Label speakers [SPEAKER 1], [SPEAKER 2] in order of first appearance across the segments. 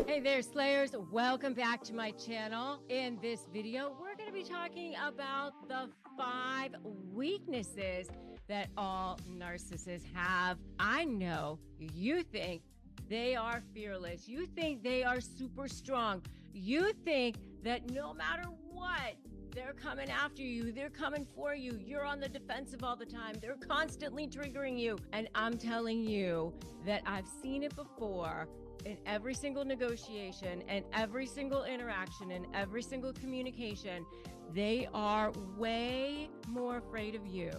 [SPEAKER 1] Hey there, Slayers. Welcome back to my channel. In this video, we're going to be talking about the 5 weaknesses that all narcissists have. I know you think they are fearless. You think they are super strong. You think that no matter what, they're coming after you. They're coming for you. You're on the defensive all the time. They're constantly triggering you. And I'm telling you that I've seen it before. In every single negotiation and every single interaction and every single communication, they are way more afraid of you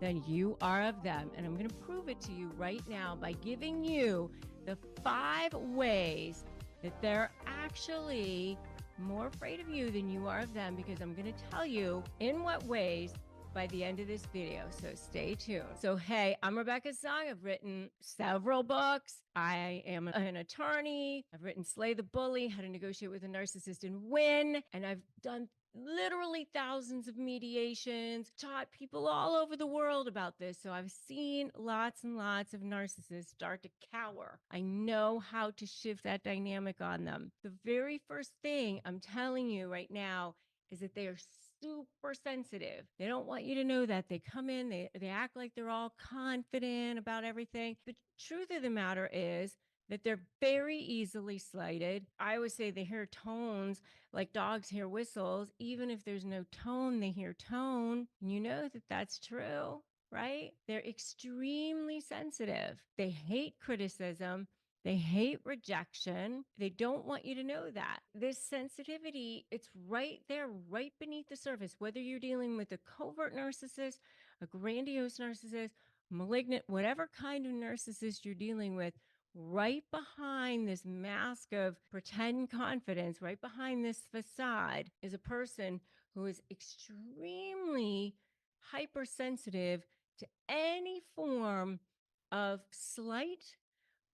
[SPEAKER 1] than you are of them. And I'm going to prove it to you right now by giving you the 5 ways that they're actually more afraid of you than you are of them, because I'm going to tell you in what ways by the end of this video, so stay tuned. So hey, I'm Rebecca Zung. I've written several books. I am an attorney. I've written Slay the Bully, How to Negotiate with a Narcissist and Win, and I've done literally thousands of mediations, taught people all over the world about this. So I've seen lots and lots of narcissists start to cower. I know how to shift that dynamic on them. The very first thing I'm telling you right now is that they are super sensitive. They don't want you to know that. They come in, they act like they're all confident about everything. The truth of the matter is that they're very easily slighted. I always say they hear tones like dogs hear whistles. Even if there's no tone, they hear tone. And you know that that's true, right? They're extremely sensitive. They hate criticism. They hate rejection. They don't want you to know that. This sensitivity, it's right there, right beneath the surface, whether you're dealing with a covert narcissist, a grandiose narcissist, malignant, whatever kind of narcissist you're dealing with, right behind this mask of pretend confidence, right behind this facade, is a person who is extremely hypersensitive to any form of slight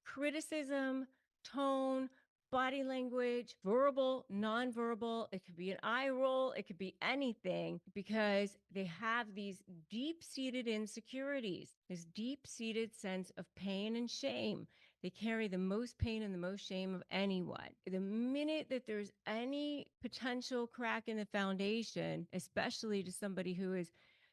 [SPEAKER 1] criticism, tone, body language, verbal, nonverbal. It could be an eye roll. It could be anything, because they have these deep-seated insecurities, this deep-seated sense of pain and shame. They carry the most pain and the most shame of anyone. The minute that there's any potential crack in the foundation, especially to somebody who is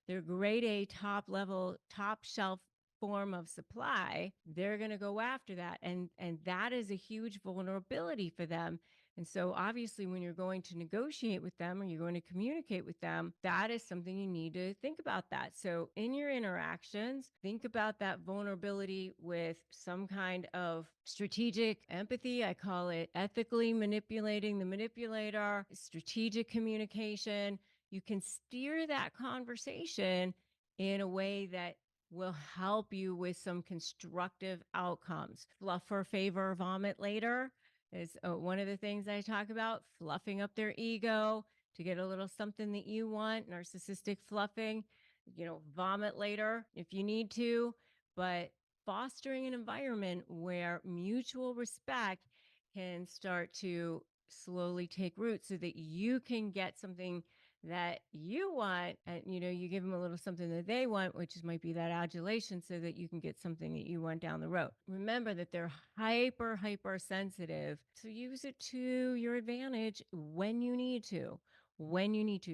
[SPEAKER 1] their grade A, top level, top shelf form of supply, they're going to go after that. And that is a huge vulnerability for them. And so obviously when you're going to negotiate with them or you're going to communicate with them, that is something you need to think about that. So in your interactions, think about that vulnerability with some kind of strategic empathy. I call it ethically manipulating the manipulator, strategic communication. You can steer that conversation in a way that will help you with some constructive outcomes. Fluff for favor, vomit later is one of the things I talk about. Fluffing up their ego to get a little something that you want. Narcissistic fluffing, vomit later if you need to, but fostering an environment where mutual respect can start to slowly take root so that you can get something that you want, and you give them a little something that they want, which might be that adulation, so that you can get something that you want down the road. Remember that they're hyper sensitive, so use it to your advantage when you need to,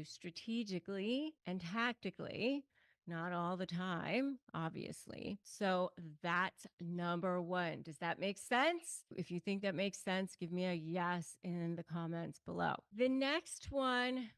[SPEAKER 1] strategically and tactically. Not all the time, obviously. So that's number 1. Does that make sense? If you think that makes sense, give me a yes in the comments below. The next one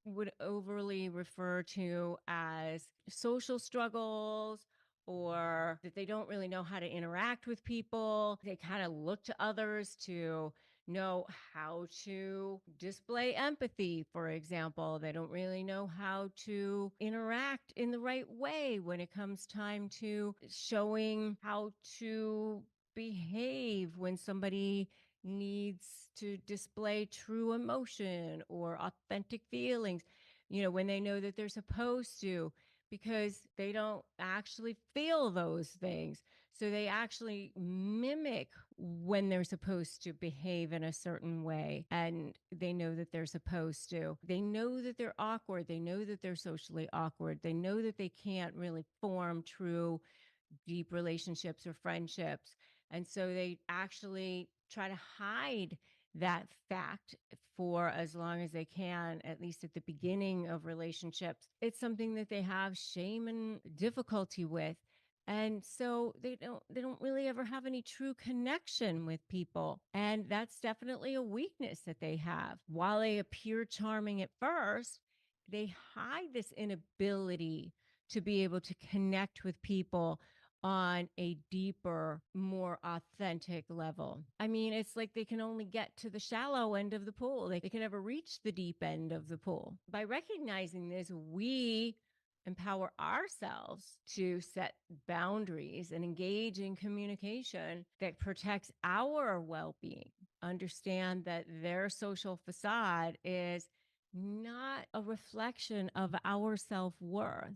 [SPEAKER 1] would overly refer to as social struggles, or that they don't really know how to interact with people. They kind of look to others to know how to display empathy, for example. They don't really know how to interact in the right way when it comes time to showing how to behave when somebody needs to display true emotion or authentic feelings, when they know that they're supposed to, because they don't actually feel those things. So they actually mimic when they're supposed to behave in a certain way, and they know that they're supposed to. They know that they're awkward. They know that they're socially awkward. They know that they can't really form true, deep relationships or friendships. And so they actually try to hide that fact for as long as they can, at least at the beginning of relationships. It's something that they have shame and difficulty with. And so they don't really ever have any true connection with people. And that's definitely a weakness that they have. While they appear charming at first, they hide this inability to be able to connect with people on a deeper, more authentic level. I mean, it's like they can only get to the shallow end of the pool. They can never reach the deep end of the pool. By recognizing this, we empower ourselves to set boundaries and engage in communication that protects our well being. Understand that their social facade is not a reflection of our self worth.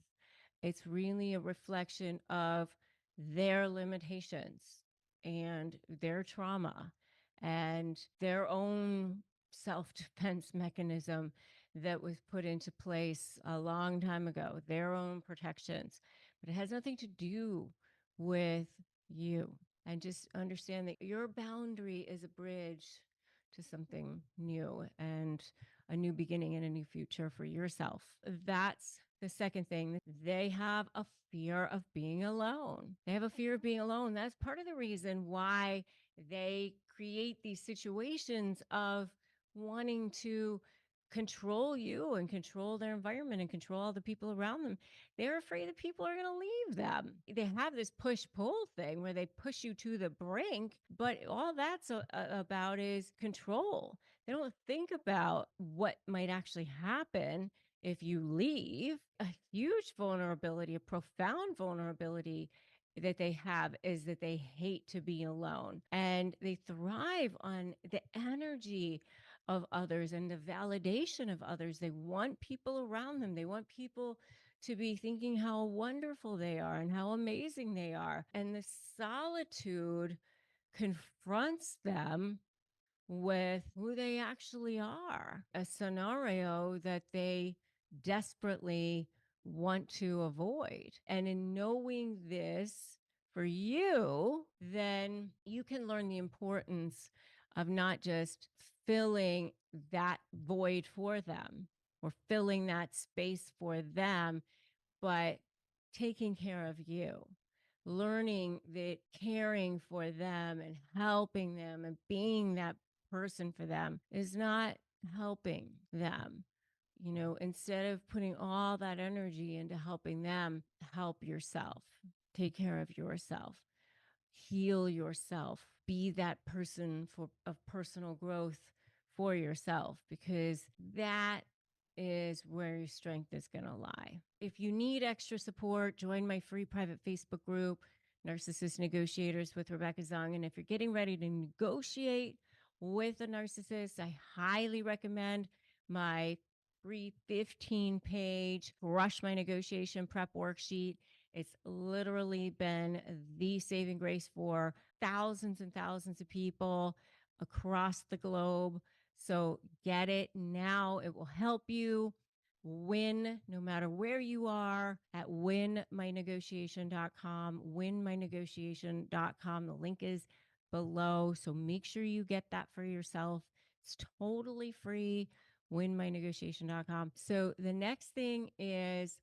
[SPEAKER 1] It's really a reflection of their limitations and their trauma and their own self defense mechanism that was put into place a long time ago, their own protections. But it has nothing to do with you. And just understand that your boundary is a bridge to something new and a new beginning and a new future for yourself. That's the second thing. They have a fear of being alone. They have a fear of being alone. That's part of the reason why they create these situations of wanting to control you and control their environment and control all the people around them. They're afraid that people are going to leave them. They have this push pull thing where they push you to the brink, but all that's about is control. They don't think about what might actually happen if you leave. A huge vulnerability, a profound vulnerability that they have is that they hate to be alone and they thrive on the energy of others and the validation of others. They want people around them. They want people to be thinking how wonderful they are and how amazing they are. And the solitude confronts them with who they actually are, a scenario that they desperately want to avoid. And in knowing this for you, then you can learn the importance of not just filling that void for them or filling that space for them, but taking care of you, learning that caring for them and helping them and being that person for them is not helping them. Instead of putting all that energy into helping them, help yourself, take care of yourself, heal yourself, be that person of personal growth for yourself, because that is where your strength is going to lie. If you need extra support, join my free private Facebook group, Narcissist Negotiators with Rebecca Zung. And if you're getting ready to negotiate with a narcissist, I highly recommend my free 15-page Crush My Negotiation Prep worksheet. It's literally been the saving grace for thousands and thousands of people across the globe. So get it now. It will help you win no matter where you are at winmynegotiation.com, winmynegotiation.com. The link is below. So make sure you get that for yourself. It's totally free, winmynegotiation.com. So the next thing is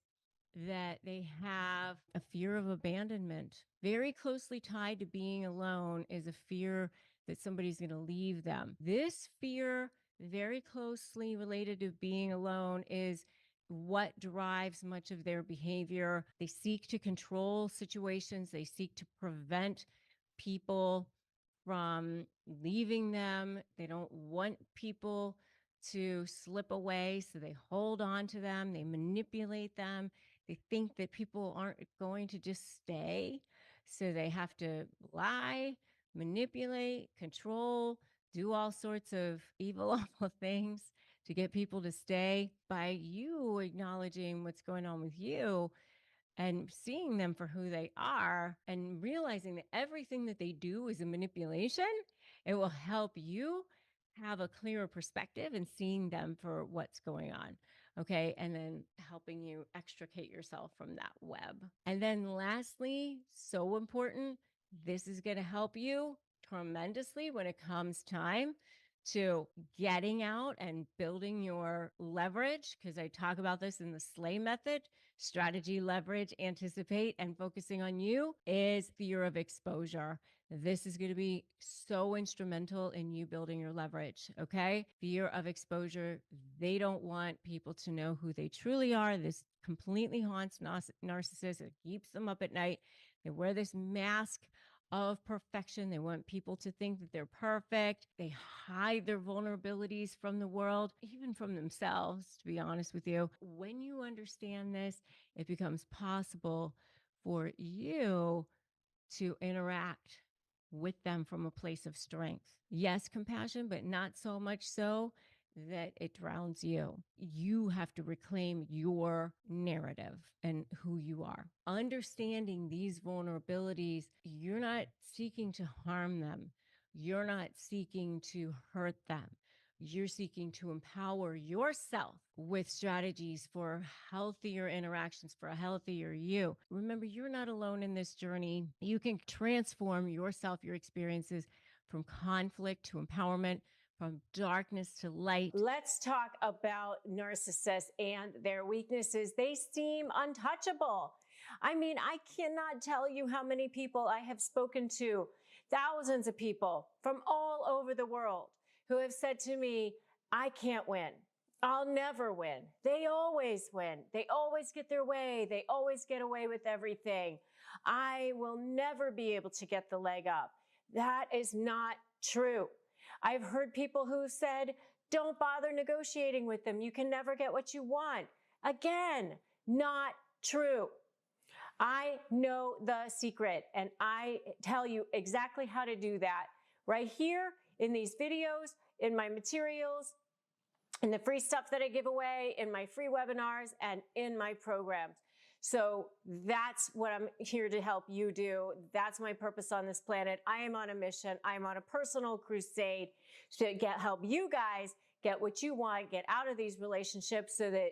[SPEAKER 1] that they have a fear of abandonment. Very closely tied to being alone is a fear that somebody's going to leave them. This fear, very closely related to being alone, is what drives much of their behavior. They seek to control situations, they seek to prevent people from leaving them. They don't want people to slip away, so they hold on to them, they manipulate them. They think that people aren't going to just stay, so they have to lie, manipulate, control, do all sorts of evil, awful things to get people to stay. By you acknowledging what's going on with you and seeing them for who they are and realizing that everything that they do is a manipulation, it will help you have a clearer perspective and seeing them for what's going on. Okay. And then helping you extricate yourself from that web. And then lastly, so important, this is going to help you tremendously when it comes time to getting out and building your leverage, because I talk about this in the SLAY method: strategy, leverage, anticipate, and focusing on you, is fear of exposure. This is going to be so instrumental in you building your leverage. Okay. Fear of exposure. They don't want people to know who they truly are. This completely haunts narcissists. It keeps them up at night. They wear this mask of perfection. They want people to think that they're perfect. They hide their vulnerabilities from the world, even from themselves, to be honest with you. When you understand this, it becomes possible for you to interact with them from a place of strength. Yes, compassion, but not so much so that it drowns you. You have to reclaim your narrative and who you are. Understanding these vulnerabilities, you're not seeking to harm them. You're not seeking to hurt them. You're seeking to empower yourself with strategies for healthier interactions, for a healthier you. Remember, you're not alone in this journey. You can transform yourself, your experiences, from conflict to empowerment, from darkness to light. Let's talk about narcissists and their weaknesses. They seem untouchable. I mean, I cannot tell you how many people I have spoken to, thousands of people from all over the world, who have said to me, I can't win. I'll never win. They always win. They always get their way. They always get away with everything. I will never be able to get the leg up. That is not true. I've heard people who said, don't bother negotiating with them. You can never get what you want. Again, not true. I know the secret, and I tell you exactly how to do that right here in these videos, in my materials, in the free stuff that I give away, in my free webinars, and in my programs. So that's what I'm here to help you do. That's my purpose on this planet. I am on a mission. I am on a personal crusade to help you guys get what you want, get out of these relationships so that,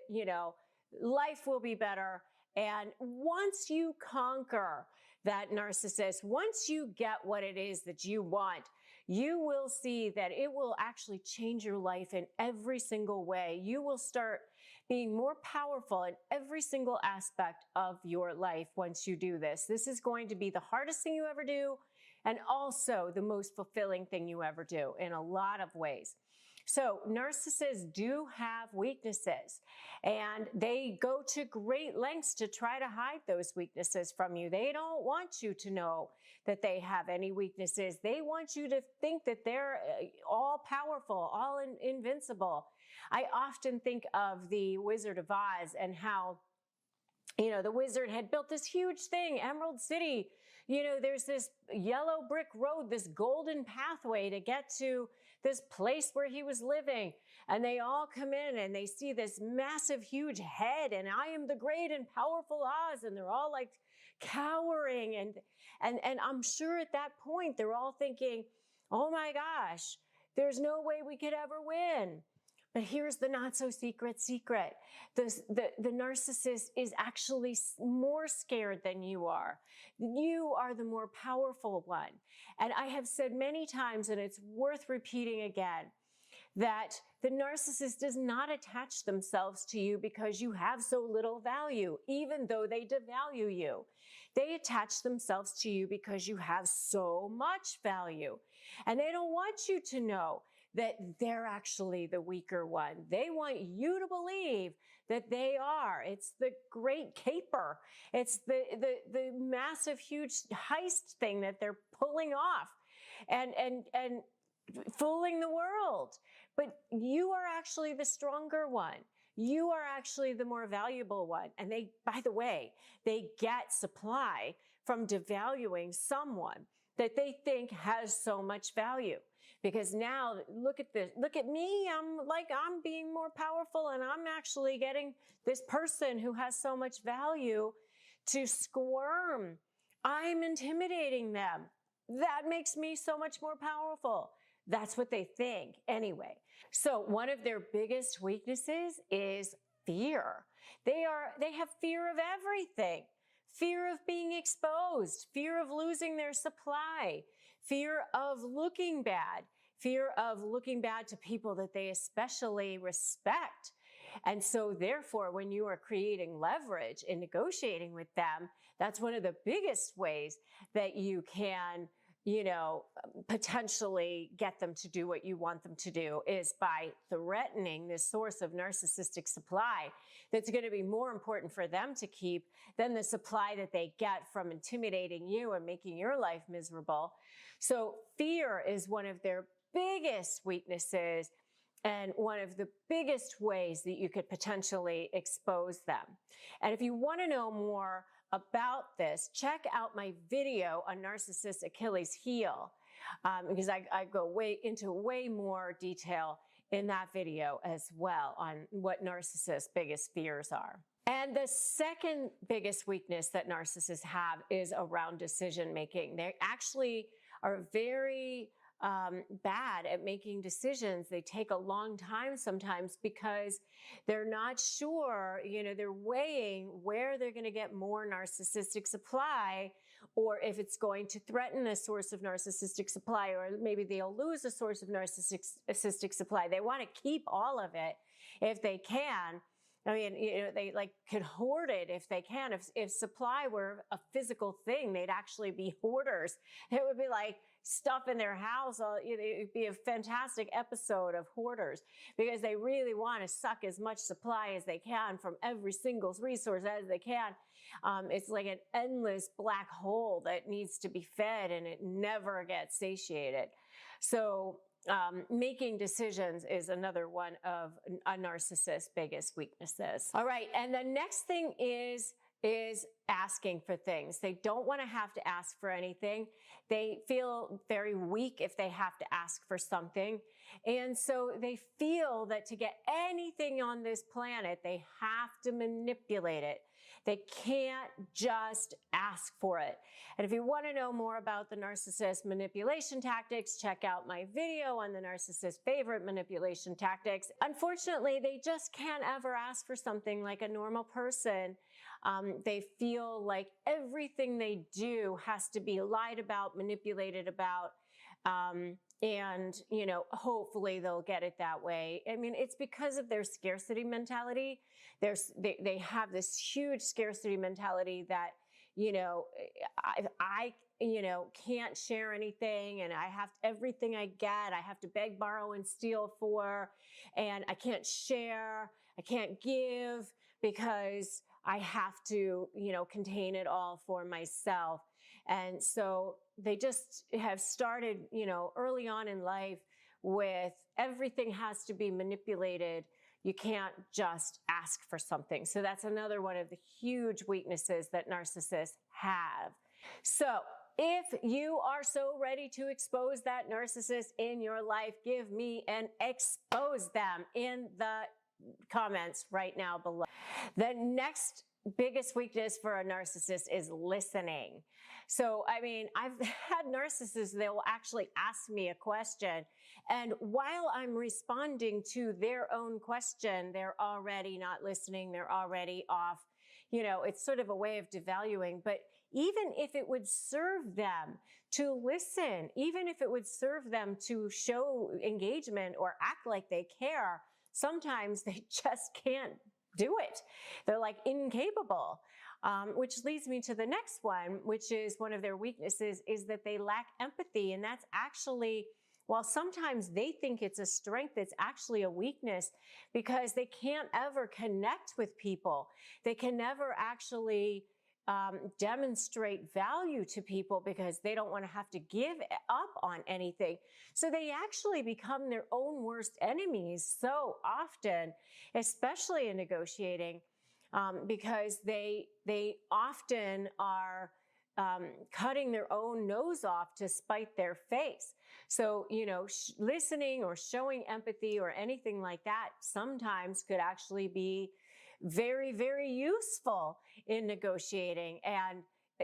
[SPEAKER 1] life will be better. And once you conquer that narcissist, once you get what it is that you want, you will see that it will actually change your life in every single way. You will start being more powerful in every single aspect of your life once you do this. This is going to be the hardest thing you ever do, and also the most fulfilling thing you ever do in a lot of ways. So narcissists do have weaknesses, and they go to great lengths to try to hide those weaknesses from you. They don't want you to know that they have any weaknesses. They want you to think that they're all powerful, all invincible. I often think of the Wizard of Oz and how, the wizard had built this huge thing, Emerald City. There's this yellow brick road, this golden pathway to get to this place where he was living. And they all come in and they see this massive, huge head, and I am the great and powerful Oz. And they're all like cowering. And I'm sure at that point, they're all thinking, oh my gosh, there's no way we could ever win. But here's the not so secret secret. The narcissist is actually more scared than you are. You are the more powerful one. And I have said many times, and it's worth repeating again, that the narcissist does not attach themselves to you because you have so little value, even though they devalue you. They attach themselves to you because you have so much value. And they don't want you to know that they're actually the weaker one. They want you to believe that they are. It's the great caper. It's the massive, huge heist thing that they're pulling off and fooling the world. But you are actually the stronger one. You are actually the more valuable one. And they, by the way, they get supply from devaluing someone that they think has so much value. Because now, look at this. Look at me. I'm being more powerful, and I'm actually getting this person who has so much value to squirm. I'm intimidating them. That makes me so much more powerful. That's what they think anyway. So one of their biggest weaknesses is fear. They have fear of everything. Fear of being exposed, fear of losing their supply, fear of looking bad, fear of looking bad to people that they especially respect. And so therefore, when you are creating leverage in negotiating with them, that's one of the biggest ways that you can, potentially get them to do what you want them to do, is by threatening this source of narcissistic supply that's going to be more important for them to keep than the supply that they get from intimidating you and making your life miserable. So fear is one of their biggest weaknesses and one of the biggest ways that you could potentially expose them. And if you want to know more about this, check out my video on Narcissist Achilles heel, because I go into way more detail in that video as well on what narcissists' biggest fears are. And the second biggest weakness that narcissists have is around decision making. They actually are very bad at making decisions. They take a long time sometimes because they're not sure, they're weighing where they're going to get more narcissistic supply, or if it's going to threaten a source of narcissistic supply, or maybe they'll lose a source of narcissistic supply. They want to keep all of it if they can. I mean, they could hoard it if they can. If supply were a physical thing, they'd actually be hoarders. It would be like stuff in their house. It'd be a fantastic episode of Hoarders, because they really want to suck as much supply as they can from every single resource as they can. It's like an endless black hole that needs to be fed, and it never gets satiated. So making decisions is another one of a narcissist's biggest weaknesses. All right, and the next thing is asking for things. They don't want to have to ask for anything. They feel very weak if they have to ask for something. And so they feel that to get anything on this planet, they have to manipulate it. They can't just ask for it. And if you want to know more about the narcissist manipulation tactics, check out my video on the narcissist's favorite manipulation tactics. Unfortunately, they just can't ever ask for something like a normal person. They feel like everything they do has to be lied about, manipulated about, and, hopefully they'll get it that way. I mean, it's because of their scarcity mentality. They have this huge scarcity mentality that, I can't share anything, and I have everything I get, I have to beg, borrow, and steal for, and I can't share, I can't give, because I have to, contain it all for myself. And so they just have started, early on in life with everything has to be manipulated. You can't just ask for something. So that's another one of the huge weaknesses that narcissists have. So if you are so ready to expose that narcissist in your life, give me an expose them in the comments right now below. The next biggest weakness for a narcissist is listening. So, I mean, I've had narcissists, they will actually ask me a question, and while I'm responding to their own question, they're already not listening, they're already off. It's sort of a way of devaluing, but even if it would serve them to listen, even if it would serve them to show engagement or act like they care, sometimes they just can't do it. They're like incapable, which leads me to the next one, which is one of their weaknesses, is that they lack empathy. And that's actually, while sometimes they think it's a strength, it's actually a weakness, because they can't ever connect with people. They can never actually demonstrate value to people because they don't want to have to give up on anything. So they actually become their own worst enemies so often, especially in negotiating, because they often are cutting their own nose off to spite their face. So, listening or showing empathy or anything like that sometimes could actually be very, very useful in negotiating. And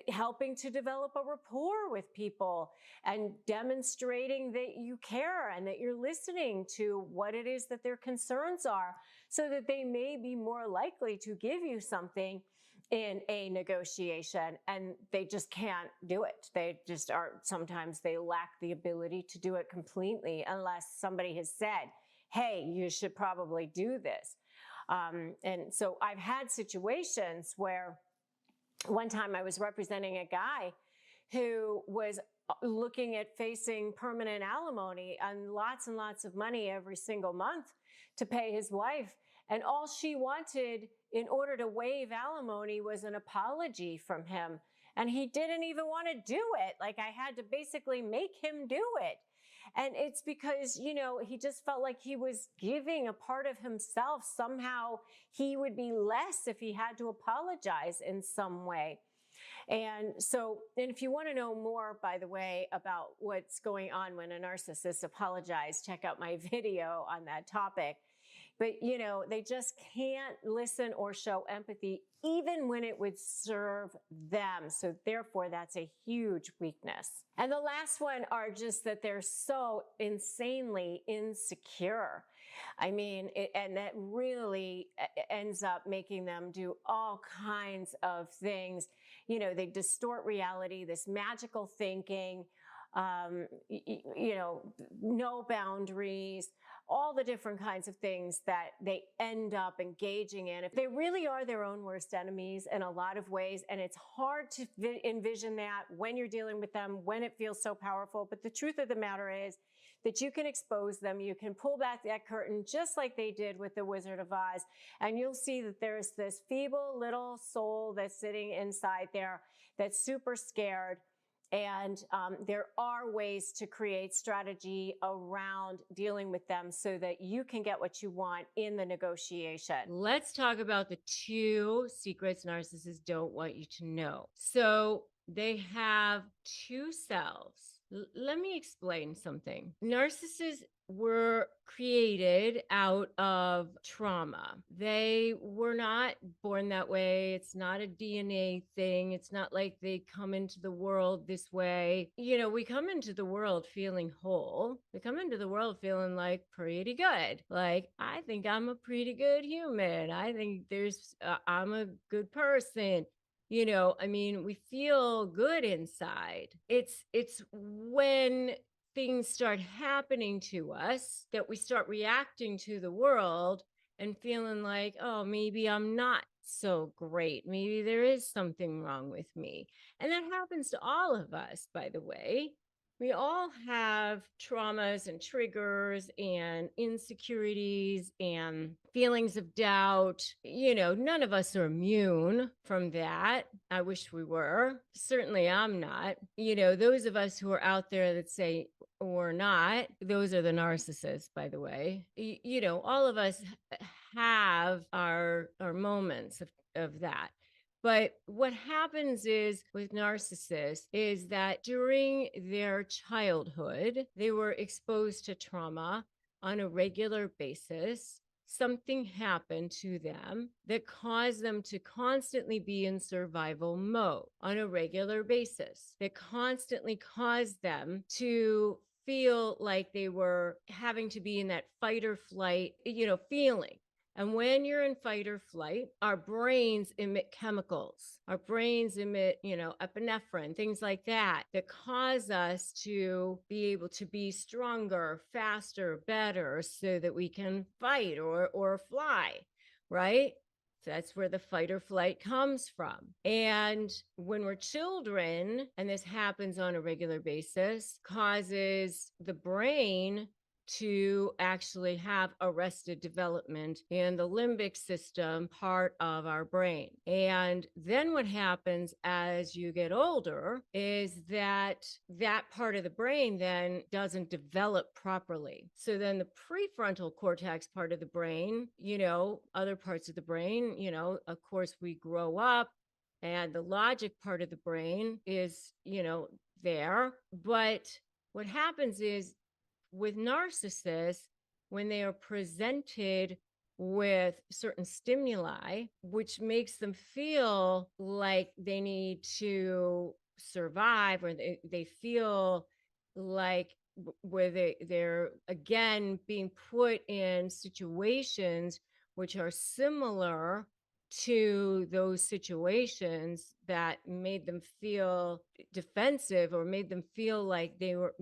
[SPEAKER 2] helping to develop a rapport with people and demonstrating that you care and that you're listening to what it is that their concerns are, so that they may be more likely to give you something in a negotiation. And they just can't do it. They just are, sometimes they lack the ability to do it completely unless somebody has said, hey, you should probably do this. And so I've had situations where one time I was representing a guy who was looking at facing permanent alimony and lots of money every single month to pay his wife. And all she wanted in order to waive alimony was an apology from him. And he didn't even want to do it. Like, I had to basically make him do it. And it's because, he just felt like he was giving a part of himself. Somehow he would be less if he had to apologize in some way. And if you want to know more, by the way, about what's going on when a narcissist apologizes, check out my video on that topic. But, they just can't listen or show empathy, even when it would serve them. So therefore, that's a huge weakness. And the last one are just that they're so insanely insecure. I mean, and that really ends up making them do all kinds of things. They distort reality, this magical thinking, no boundaries, all the different kinds of things that they end up engaging in. If they really are their own worst enemies in a lot of ways, and it's hard to envision that when you're dealing with them, when it feels so powerful. But the truth of the matter is that you can expose them, you can pull back that curtain just like they did with the Wizard of Oz, and you'll see that there's this feeble little soul that's sitting inside there that's super scared. And there are ways to create strategy around dealing with them so that you can get what you want in the negotiation.
[SPEAKER 1] Let's talk about the 2 secrets narcissists don't want you to know. So they have 2 selves. Let me explain something. Narcissists were created out of trauma. They were not born that way. It's not a DNA thing. It's not like they come into the world this way. We come into the world feeling whole. We come into the world feeling like pretty good. Like, I think I'm a pretty good human. I think I'm a good person. We feel good inside. It's when things start happening to us that we start reacting to the world and feeling like, oh, maybe I'm not so great. Maybe there is something wrong with me. And that happens to all of us, by the way. We all have traumas and triggers and insecurities and feelings of doubt. None of us are immune from that. I wish we were. Certainly I'm not. Those of us who are out there that say we're not, those are the narcissists, by the way. All of us have our moments of that. But what happens is with narcissists is that during their childhood, they were exposed to trauma on a regular basis. Something happened to them that caused them to constantly be in survival mode on a regular basis, that constantly caused them to feel like they were having to be in that fight or flight, feeling. And when you're in fight or flight, our brains emit chemicals. Our brains emit, epinephrine, things like that, that cause us to be able to be stronger, faster, better, so that we can fight or fly, right? So that's where the fight or flight comes from. And when we're children, and this happens on a regular basis, causes the brain to actually have arrested development in the limbic system part of our brain. And then what happens as you get older is that part of the brain then doesn't develop properly. So then the prefrontal cortex part of the brain, other parts of the brain, of course we grow up and the logic part of the brain is, there. But what happens is with narcissists, when they are presented with certain stimuli, which makes them feel like they need to survive, or they feel like where they're again being put in situations which are similar to those situations that made them feel defensive or made them feel like they were,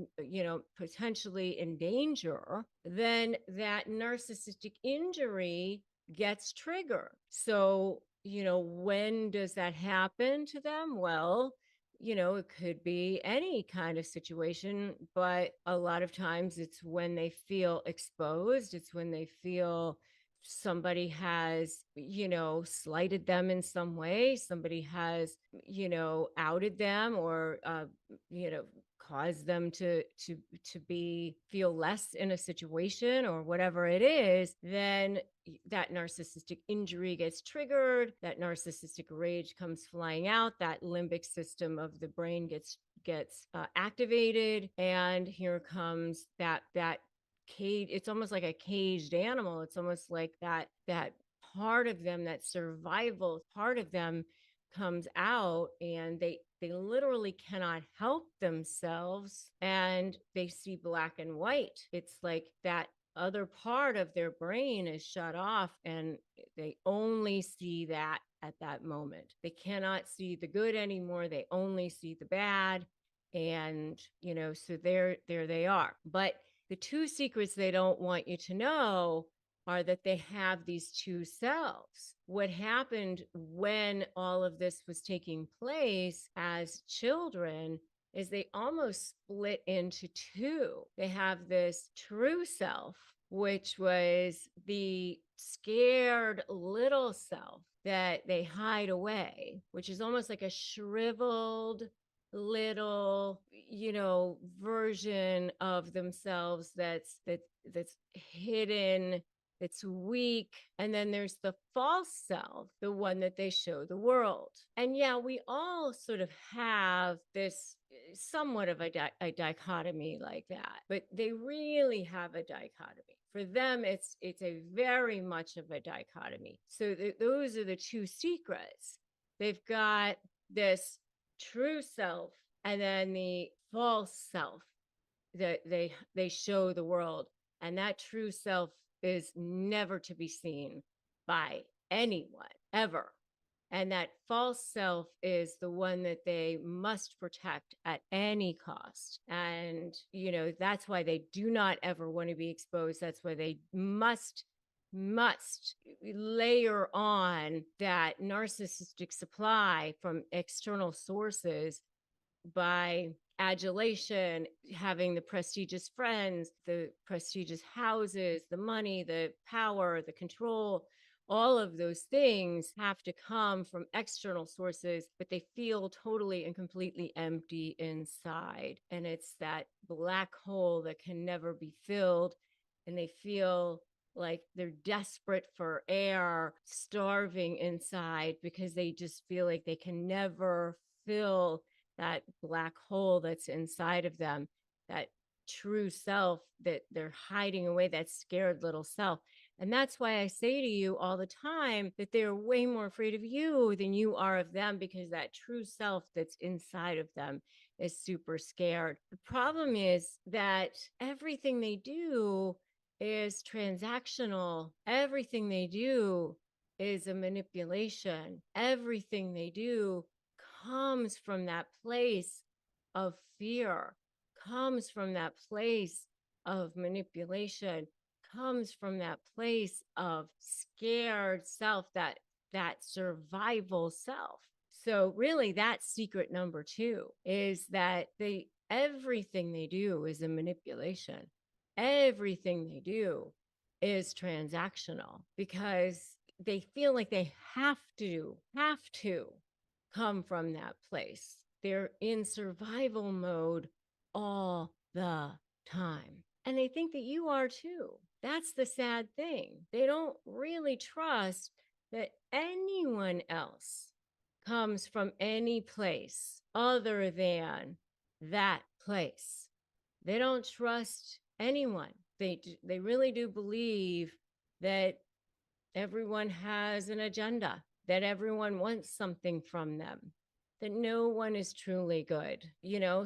[SPEAKER 1] potentially in danger, then that narcissistic injury gets triggered. So, when does that happen to them? Well, it could be any kind of situation, but a lot of times it's when they feel exposed, it's when they feel somebody has, slighted them in some way, somebody has, outed them, or, you know, caused them to be feel less in a situation or whatever it is, then that narcissistic injury gets triggered, that narcissistic rage comes flying out, that limbic system of the brain gets activated, and here comes that cage. It's almost like a caged animal. It's almost like that part of them, that survival part of them, comes out, and they literally cannot help themselves, and they see black and white. It's like that other part of their brain is shut off, and they only see that at that moment. They cannot see the good anymore. They only see the bad. And, so there they are. But the two secrets they don't want you to know are that they have these two selves. What happened when all of this was taking place as children is they almost split into two. They have this true self, which was the scared little self that they hide away, which is almost like a shriveled little, version of themselves that's hidden, it's weak. And then there's the false self, the one that they show the world. And yeah, we all sort of have this somewhat of a dichotomy like that, but they really have a dichotomy. For them, it's a very much of a dichotomy. So those are the two secrets. They've got this true self, and then the false self that they show the world, and that true self is never to be seen by anyone ever, and that false self is the one that they must protect at any cost. And that's why they do not ever want to be exposed. That's why they must layer on that narcissistic supply from external sources by adulation, having the prestigious friends, the prestigious houses, the money, the power, the control. All of those things have to come from external sources, but they feel totally and completely empty inside. And it's that black hole that can never be filled. And they feel like they're desperate for air, starving inside, because they just feel like they can never fill that black hole that's inside of them, that true self that they're hiding away, that scared little self. And that's why I say to you all the time that they're way more afraid of you than you are of them, because that true self that's inside of them is super scared. The problem is that everything they do is transactional. Everything they do is a manipulation. Everything they do comes from that place of fear, comes from that place of manipulation, comes from that place of scared self, that survival self. So really, that's secret number two, is that everything they do is a manipulation. Everything they do is transactional, because they feel like they have to come from that place. They're in survival mode all the time. And they think that you are too. That's the sad thing. They don't really trust that anyone else comes from any place other than that place. They don't trust anyone. They really do believe that everyone has an agenda, that everyone wants something from them, that no one is truly good,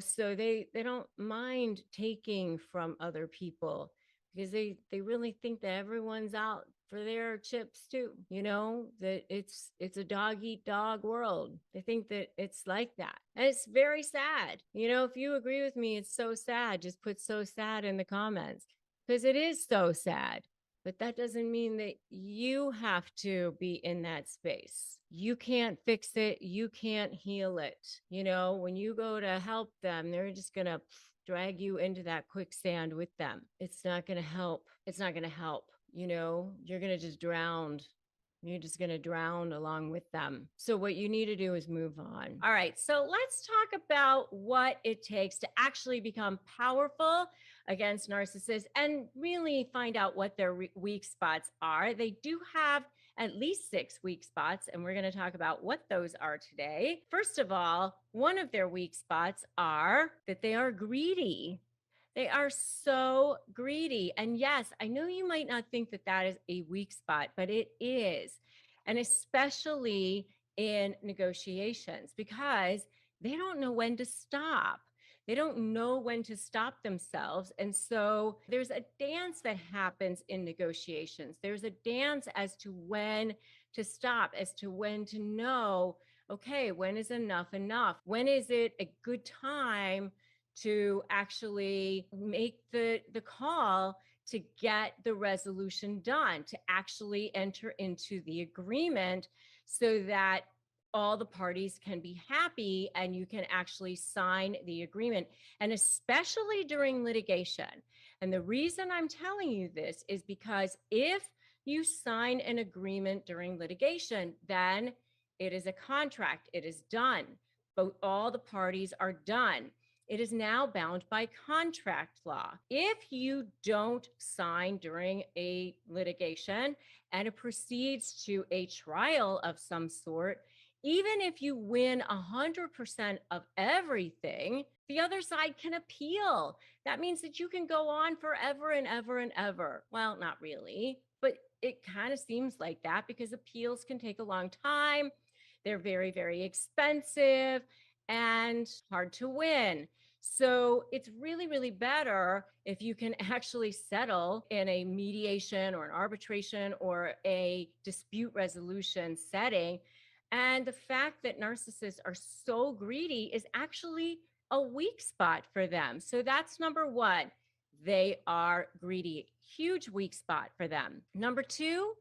[SPEAKER 1] so they don't mind taking from other people because they really think that everyone's out for their chips too, that it's a dog eat dog world. They think that it's like that. And it's very sad. If you agree with me, it's so sad. Just put so sad in the comments because it is so sad. But that doesn't mean that you have to be in that space. You can't fix it. You can't heal it. When you go to help them, they're just going to drag you into that quicksand with them. It's not going to help. It's not going to help. You're going to just drown. You're just going to drown along with them. So, what you need to do is move on. All right. So, let's talk about what it takes to actually become powerful against narcissists and really find out what their weak spots are. They do have at least 6 weak spots, and we're going to talk about what those are today. First of all, one of their weak spots are that they are greedy. They are so greedy. And yes, I know you might not think that that is a weak spot, but it is. And especially in negotiations, because they don't know when to stop. They don't know when to stop themselves. And so there's a dance that happens in negotiations. There's a dance as to when to stop, as to when to know, okay, when is enough enough? When is it a good time to actually make the call to get the resolution done, to actually enter into the agreement so that all the parties can be happy and you can actually sign the agreement, and especially during litigation. And the reason I'm telling you this is because if you sign an agreement during litigation, then it is a contract. It is done. But all the parties are done. It is now bound by contract law. If you don't sign during a litigation and it proceeds to a trial of some sort, even if you win 100% of everything, the other side can appeal. That means that you can go on forever and ever and ever. Well, not really, but it kind of seems like that because appeals can take a long time. They're very, very expensive and hard to win. So it's really, really better if you can actually settle in a mediation or an arbitration or a dispute resolution setting. And the fact that narcissists are so greedy is actually a weak spot for them. So that's number one. They are greedy, huge weak spot for them. Number two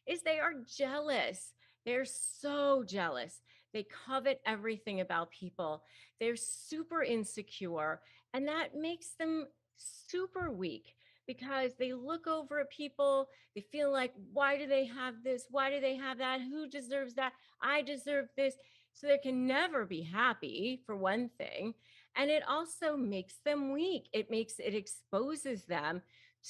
[SPEAKER 1] is they are jealous. They're so jealous. They covet everything about people. They're super insecure, and that makes them super weak because they look over at people. They feel like, why do they have this? Why do they have that? Who deserves that? I deserve this. So they can never be happy, for one thing. And it also makes them weak. It exposes them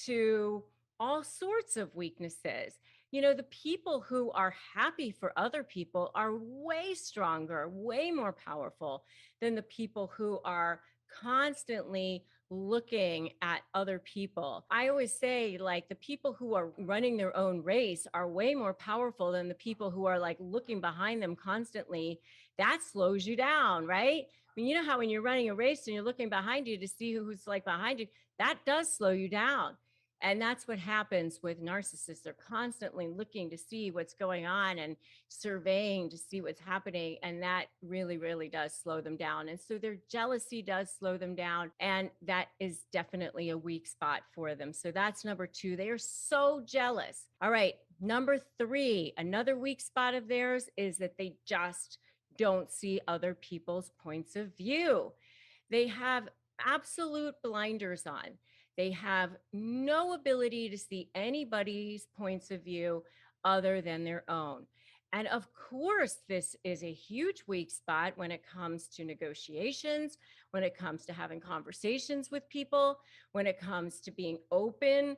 [SPEAKER 1] to all sorts of weaknesses. The people who are happy for other people are way stronger, way more powerful than the people who are constantly looking at other people. I always say, like, the people who are running their own race are way more powerful than the people who are like looking behind them constantly. That slows you down, right? I mean, you know how when you're running a race and you're looking behind you to see who's like behind you, that does slow you down. And that's what happens with narcissists. They're constantly looking to see what's going on and surveying to see what's happening. And that really, really does slow them down. And so their jealousy does slow them down. And that is definitely a weak spot for them. So that's number two. They are so jealous. All right. Number three, another weak spot of theirs is that they just don't see other people's points of view. They have absolute blinders on. They have no ability to see anybody's points of view other than their own. And of course, this is a huge weak spot when it comes to negotiations, when it comes to having conversations with people, when it comes to being open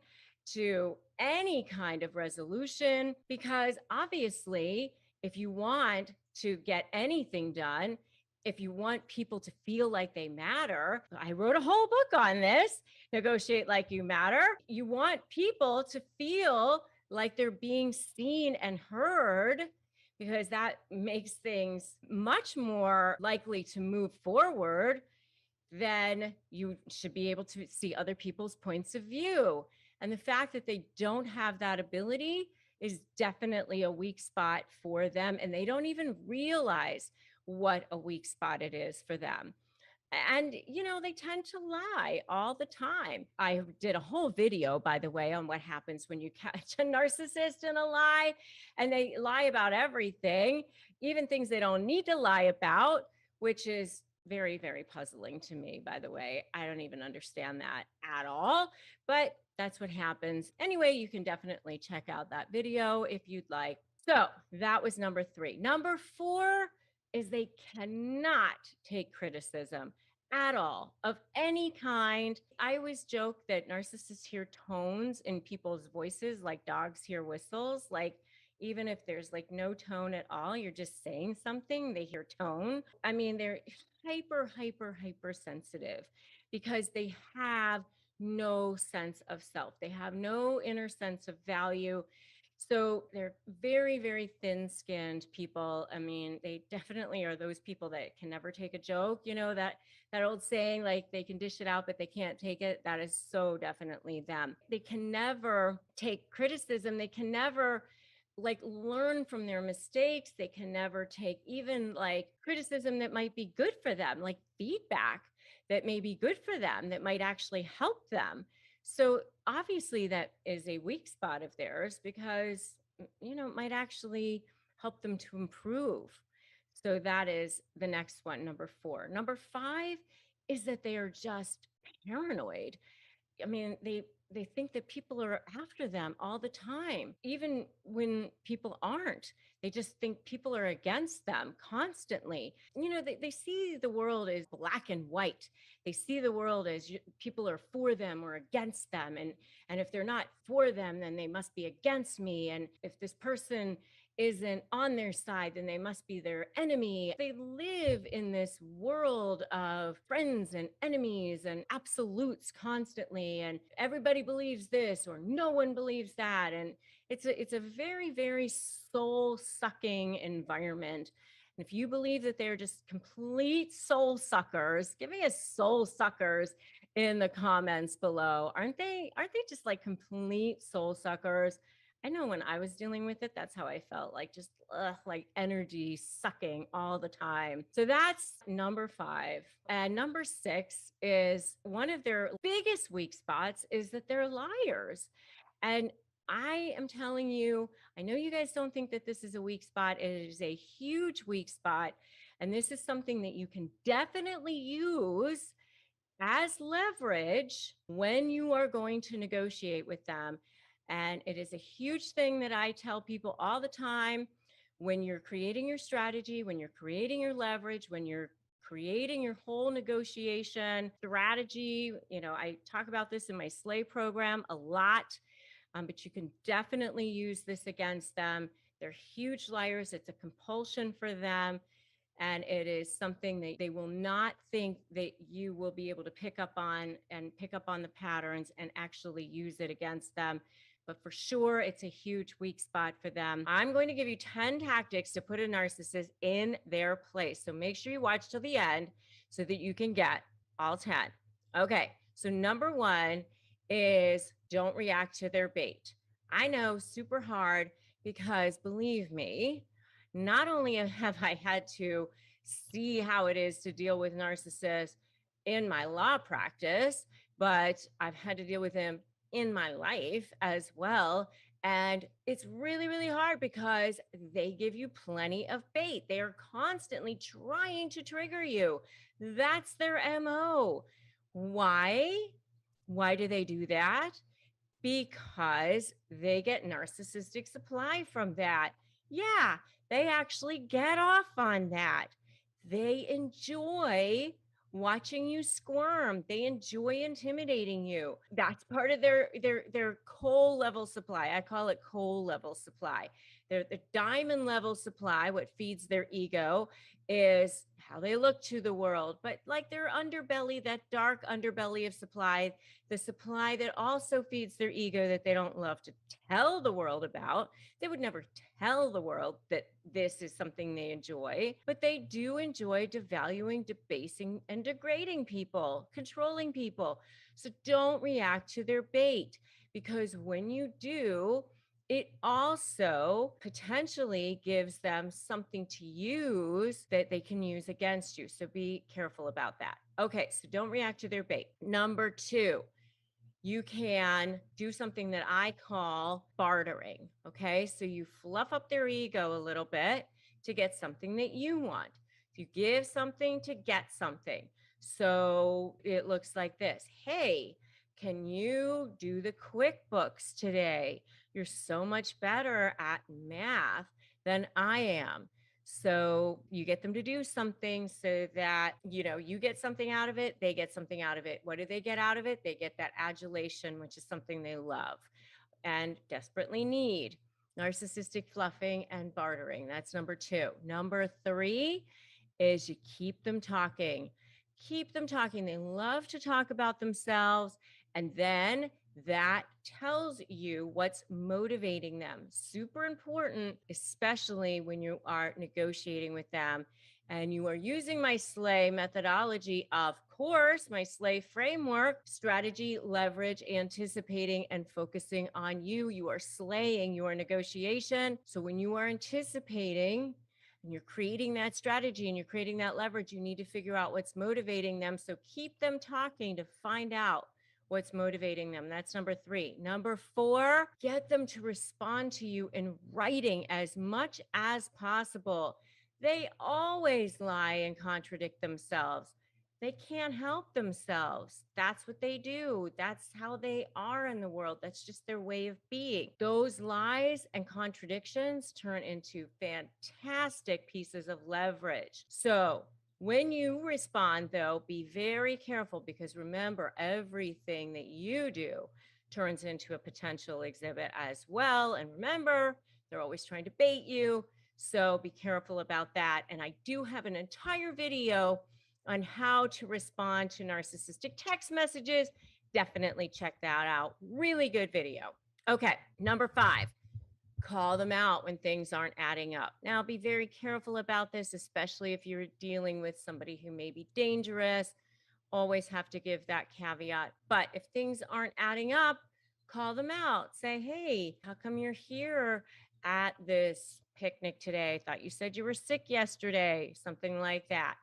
[SPEAKER 1] to any kind of resolution, because obviously, if you want to get anything done, if you want people to feel like they matter, I wrote a whole book on this, Negotiate Like You Matter. You want people to feel like they're being seen and heard, because that makes things much more likely to move forward, then you should be able to see other people's points of view. And the fact that they don't have that ability is definitely a weak spot for them. And they don't even realize what a weak spot it is for them. And, they tend to lie all the time. I did a whole video, by the way, on what happens when you catch a narcissist in a lie. And they lie about everything, even things they don't need to lie about, which is very, very puzzling to me, by the way. I don't even understand that at all. But that's what happens. Anyway, you can definitely check out that video if you'd like. So that was number 3. Number 4 is they cannot take criticism at all of any kind. I always joke that narcissists hear tones in people's voices like dogs hear whistles. Like, even if there's like no tone at all, you're just saying something, they hear tone. I mean, they're hyper, hyper, hyper sensitive because they have no sense of self. They have no inner sense of value. So they're very, very thin-skinned people. I mean, they definitely are those people that can never take a joke. That old saying, like they can dish it out, but they can't take it. That is so definitely them. They can never take criticism. They can never like learn from their mistakes. They can never take even like criticism that might be good for them, like feedback that may be good for them, that might actually help them. So obviously that is a weak spot of theirs because, it might actually help them to improve. So that is the next one, number 4. Number 5 is that they are just paranoid. I mean, they think that people are after them all the time, even when people aren't. They just think people are against them constantly. They see the world as black and white. They see the world as people are for them or against them. And if they're not for them, then they must be against me. And if this person isn't on their side, then they must be their enemy. They live in this world of friends and enemies and absolutes constantly. And everybody believes this or no one believes that. And it's a very, very soul sucking environment. And if you believe that they're just complete soul suckers, give me a soul suckers in the comments below. Aren't they just like complete soul suckers? I know when I was dealing with it, that's how I felt, like just like energy sucking all the time. So that's number 5. And number 6 is one of their biggest weak spots is that they're liars. And I am telling you, I know you guys don't think that this is a weak spot. It is a huge weak spot. And this is something that you can definitely use as leverage when you are going to negotiate with them. And it is a huge thing that I tell people all the time. When you're creating your strategy, when you're creating your leverage, when you're creating your whole negotiation strategy, I talk about this in my Slay program a lot, but you can definitely use this against them. They're huge liars. It's a compulsion for them. And it is something that they will not think that you will be able to pick up on the patterns and actually use it against them. But for sure, it's a huge weak spot for them. I'm going to give you 10 tactics to put a narcissist in their place. So make sure you watch till the end so that you can get all 10. Okay, so number 1 is don't react to their bait. I know, super hard, because believe me, not only have I had to see how it is to deal with narcissists in my law practice, but I've had to deal with them in my life as well. And it's really, really hard because they give you plenty of bait. They are constantly trying to trigger you. That's their MO. Why? Why do they do that? Because they get narcissistic supply from that. Yeah, they actually get off on that. They enjoy watching you squirm. They enjoy intimidating you. That's part of their coal level supply. I call it coal level supply. The diamond level supply, what feeds their ego, is how they look to the world. But like their underbelly, that dark underbelly of supply, the supply that also feeds their ego that they don't love to tell the world about. They would never tell the world that this is something they enjoy, but they do enjoy devaluing, debasing, and degrading people, controlling people. So don't react to their bait, because when you do, it also potentially gives them something to use that they can use against you. So be careful about that. Okay, so don't react to their bait. Number two, you can do something that I call bartering. Okay, so you fluff up their ego a little bit to get something that you want. You give something to get something. So it looks like this. Hey, can you do the QuickBooks today? You're so much better at math than I am. So you get them to do something so that, you get something out of it, they get something out of it. What do they get out of it? They get that adulation, which is something they love and desperately need. Narcissistic fluffing and bartering. That's number two. Number three is you keep them talking. Keep them talking. They love to talk about themselves. And then that tells you what's motivating them. Super important, especially when you are negotiating with them and you are using my SLAY methodology, of course, my SLAY framework: strategy, leverage, anticipating, and focusing on you. You are slaying your negotiation. So when you are anticipating and you're creating that strategy and you're creating that leverage, you need to figure out what's motivating them. So keep them talking to find out what's motivating them. That's number three. Number four, get them to respond to you in writing as much as possible. They always lie and contradict themselves. They can't help themselves. That's what they do. That's how they are in the world. That's just their way of being. Those lies and contradictions turn into fantastic pieces of leverage. So when you respond, though, be very careful, because remember, everything that you do turns into a potential exhibit as well. And remember, they're always trying to bait you. So be careful about that. And I do have an entire video on how to respond to narcissistic text messages. Definitely check that out. Really good video. Okay, number five, call them out when things aren't adding up. Now, be very careful about this, especially if you're dealing with somebody who may be dangerous. Always have to give that caveat. But if things aren't adding up, call them out. Say, hey, how come you're here at this picnic today? Thought you said you were sick yesterday, something like that.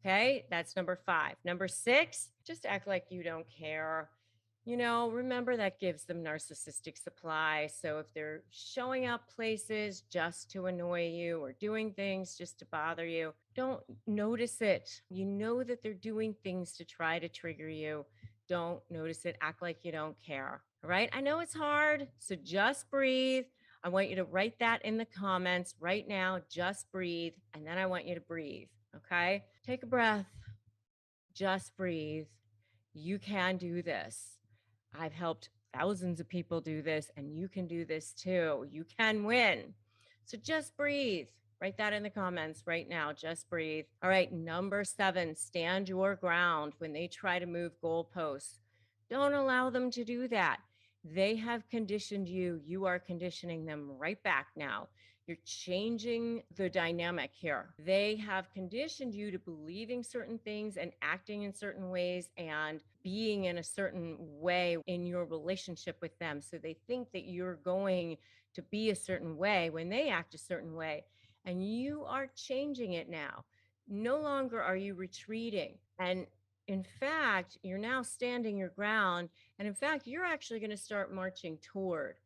[SPEAKER 1] Okay, that's number five. Number six, just act like you don't care. Remember, that gives them narcissistic supply. So if they're showing up places just to annoy you or doing things just to bother you, don't notice it. You know that they're doing things to try to trigger you. Don't notice it. Act like you don't care. All right. I know it's hard. So just breathe. I want you to write that in the comments right now. Just breathe. And then I want you to breathe. Okay. Take a breath. Just breathe. You can do this. I've helped thousands of people do this, and you can do this too. You can win. So just breathe. Write that in the comments right now. Just breathe. All right. Number seven, stand your ground when they try to move goalposts. Don't allow them to do that. They have conditioned you. You are conditioning them right back now. You're changing the dynamic here. They have conditioned you to believing certain things and acting in certain ways and being in a certain way in your relationship with them. So they think that you're going to be a certain way when they act a certain way. And you are changing it now. No longer are you retreating. And in fact, you're now standing your ground. And in fact, you're actually going to start marching toward.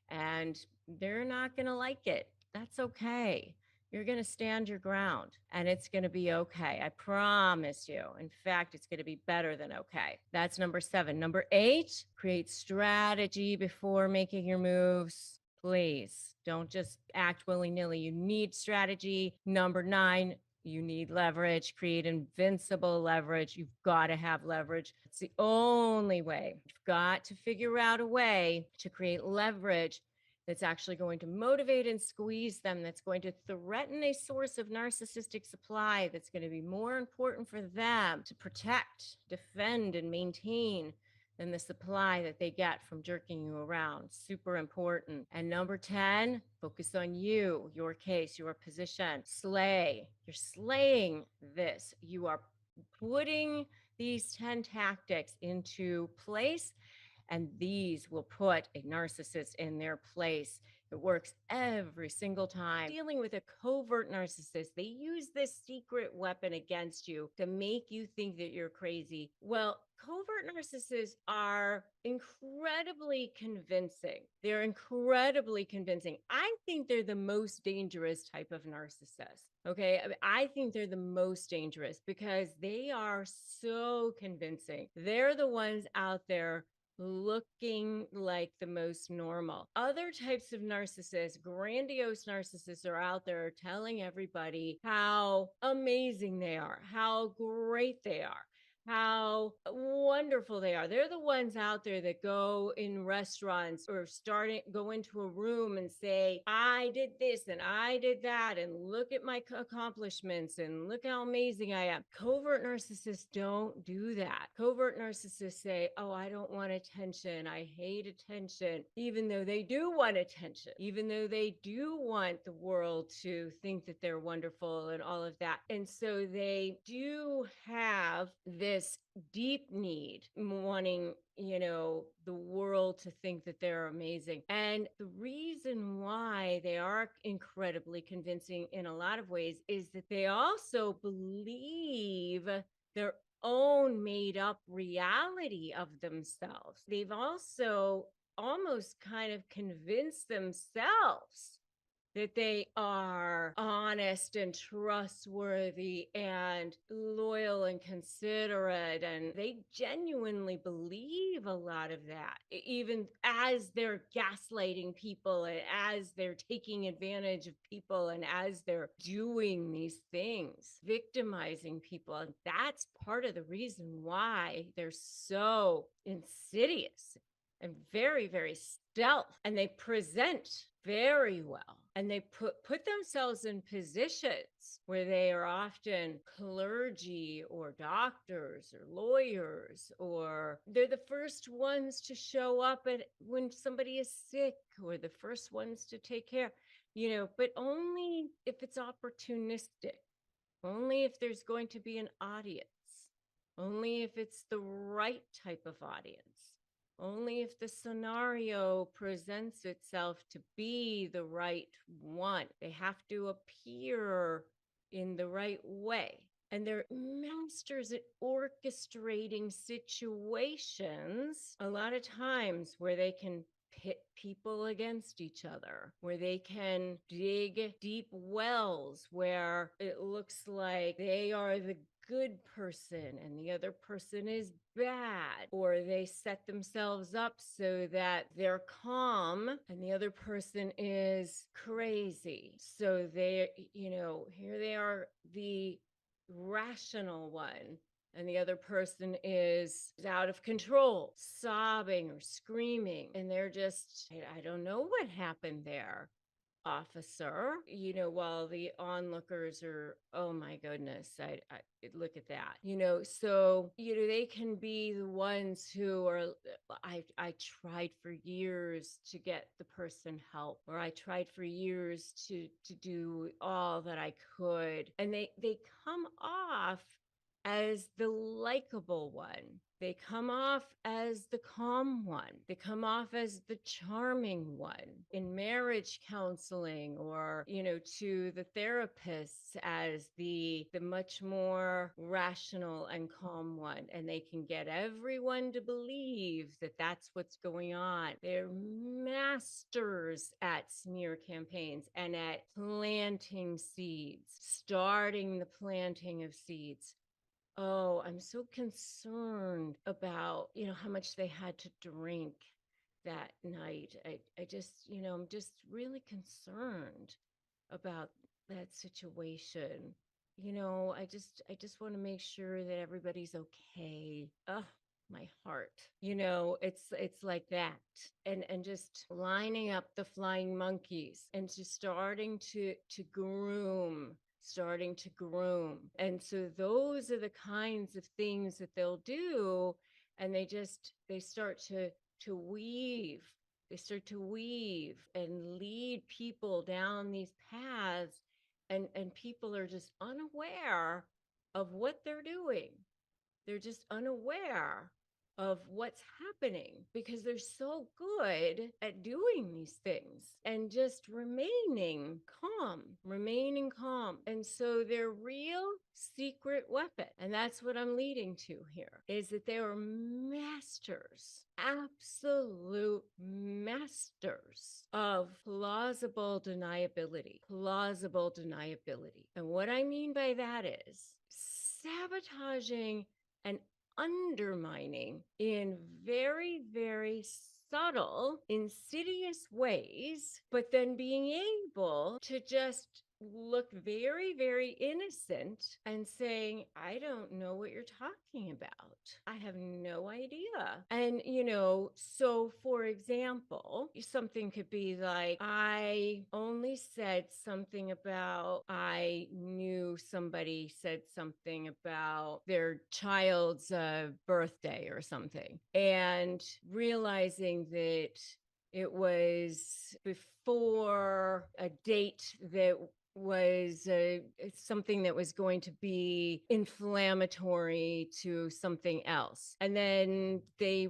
[SPEAKER 1] And they're not going to like it. That's okay. You're going to stand your ground and it's going to be okay. I promise you. In fact, it's going to be better than okay. That's number seven. Number eight, create strategy before making your moves. Please don't just act willy-nilly. You need strategy. Number nine, you need leverage. Create invincible leverage. You've got to have leverage. It's the only way. You've got to figure out a way to create leverage that's actually going to motivate and squeeze them, that's going to threaten a source of narcissistic supply that's going to be more important for them to protect, defend, and maintain than the supply that they get from jerking you around. Super important. And number 10, focus on you, your case, your position. Slay. You're slaying this. You are putting these 10 tactics into place, and these will put a narcissist in their place. It works every single time. Dealing with a covert narcissist, they use this secret weapon against you to make you think that you're crazy. Well, covert narcissists are incredibly convincing. They're incredibly convincing. I think they're the most dangerous type of narcissist. Okay. I think they're the most dangerous because they are so convincing. They're the ones out there looking like the most normal. Other types of narcissists, grandiose narcissists, are out there telling everybody how amazing they are, how great they are, how wonderful they are. They're the ones out there that go in restaurants or go into a room and say, I did this and I did that, and look at my accomplishments and look how amazing I am. Covert narcissists don't do that. Covert narcissists say, oh, I don't want attention. I hate attention, even though they do want attention, even though they do want the world to think that they're wonderful and all of that. And so they do have this deep need, wanting, the world to think that they're amazing. And the reason why they are incredibly convincing in a lot of ways is that they also believe their own made up reality of themselves. They've also almost kind of convinced themselves that they are honest and trustworthy and loyal and considerate. And they genuinely believe a lot of that, even as they're gaslighting people and as they're taking advantage of people and as they're doing these things, victimizing people. And that's part of the reason why they're so insidious and very, very stealth, and they present very well, and they put themselves in positions where they are often clergy or doctors or lawyers, or they're the first ones to show up when somebody is sick, or the first ones to take care, but only if it's opportunistic, only if there's going to be an audience, only if it's the right type of audience, only if the scenario presents itself to be the right one. They have to appear in the right way. And they're masters at orchestrating situations, a lot of times, where they can pit people against each other, where they can dig deep wells where it looks like they are the good person and the other person is bad, or they set themselves up so that they're calm and the other person is crazy. So they, here they are, the rational one, and the other person is out of control, sobbing or screaming, and they're just, I don't know what happened there, officer, while the onlookers are, oh my goodness, I look at that, so, they can be the ones who are, I tried for years to get the person help, or I tried for years to do all that I could. And they come off as the likable one. They come off as the calm one. They come off as the charming one in marriage counseling, or, to the therapists, as the much more rational and calm one. And they can get everyone to believe that that's what's going on. They're masters at smear campaigns and at planting seeds, starting the planting of seeds. Oh, I'm so concerned about, how much they had to drink that night. I just, I'm just really concerned about that situation. I just want to make sure that everybody's okay. Ugh. my heart. It's like that. And just lining up the flying monkeys and just starting to groom. And so those are the kinds of things that they'll do. And they start to weave. They start to weave and lead people down these paths, and people are just unaware of what they're doing. They're just unaware of what's happening because they're so good at doing these things and just remaining calm. And so their real secret weapon, and that's what I'm leading to here, is that they are masters, absolute masters of plausible deniability. And what I mean by that is sabotaging and undermining in very, very subtle, insidious ways, but then being able to just look very, very innocent and saying, I don't know what you're talking about. I have no idea. And, so for example, something could be like, I only said something about, I knew somebody said something about their child's birthday or something, and realizing that it was before a date that was something that was going to be inflammatory to something else. And then they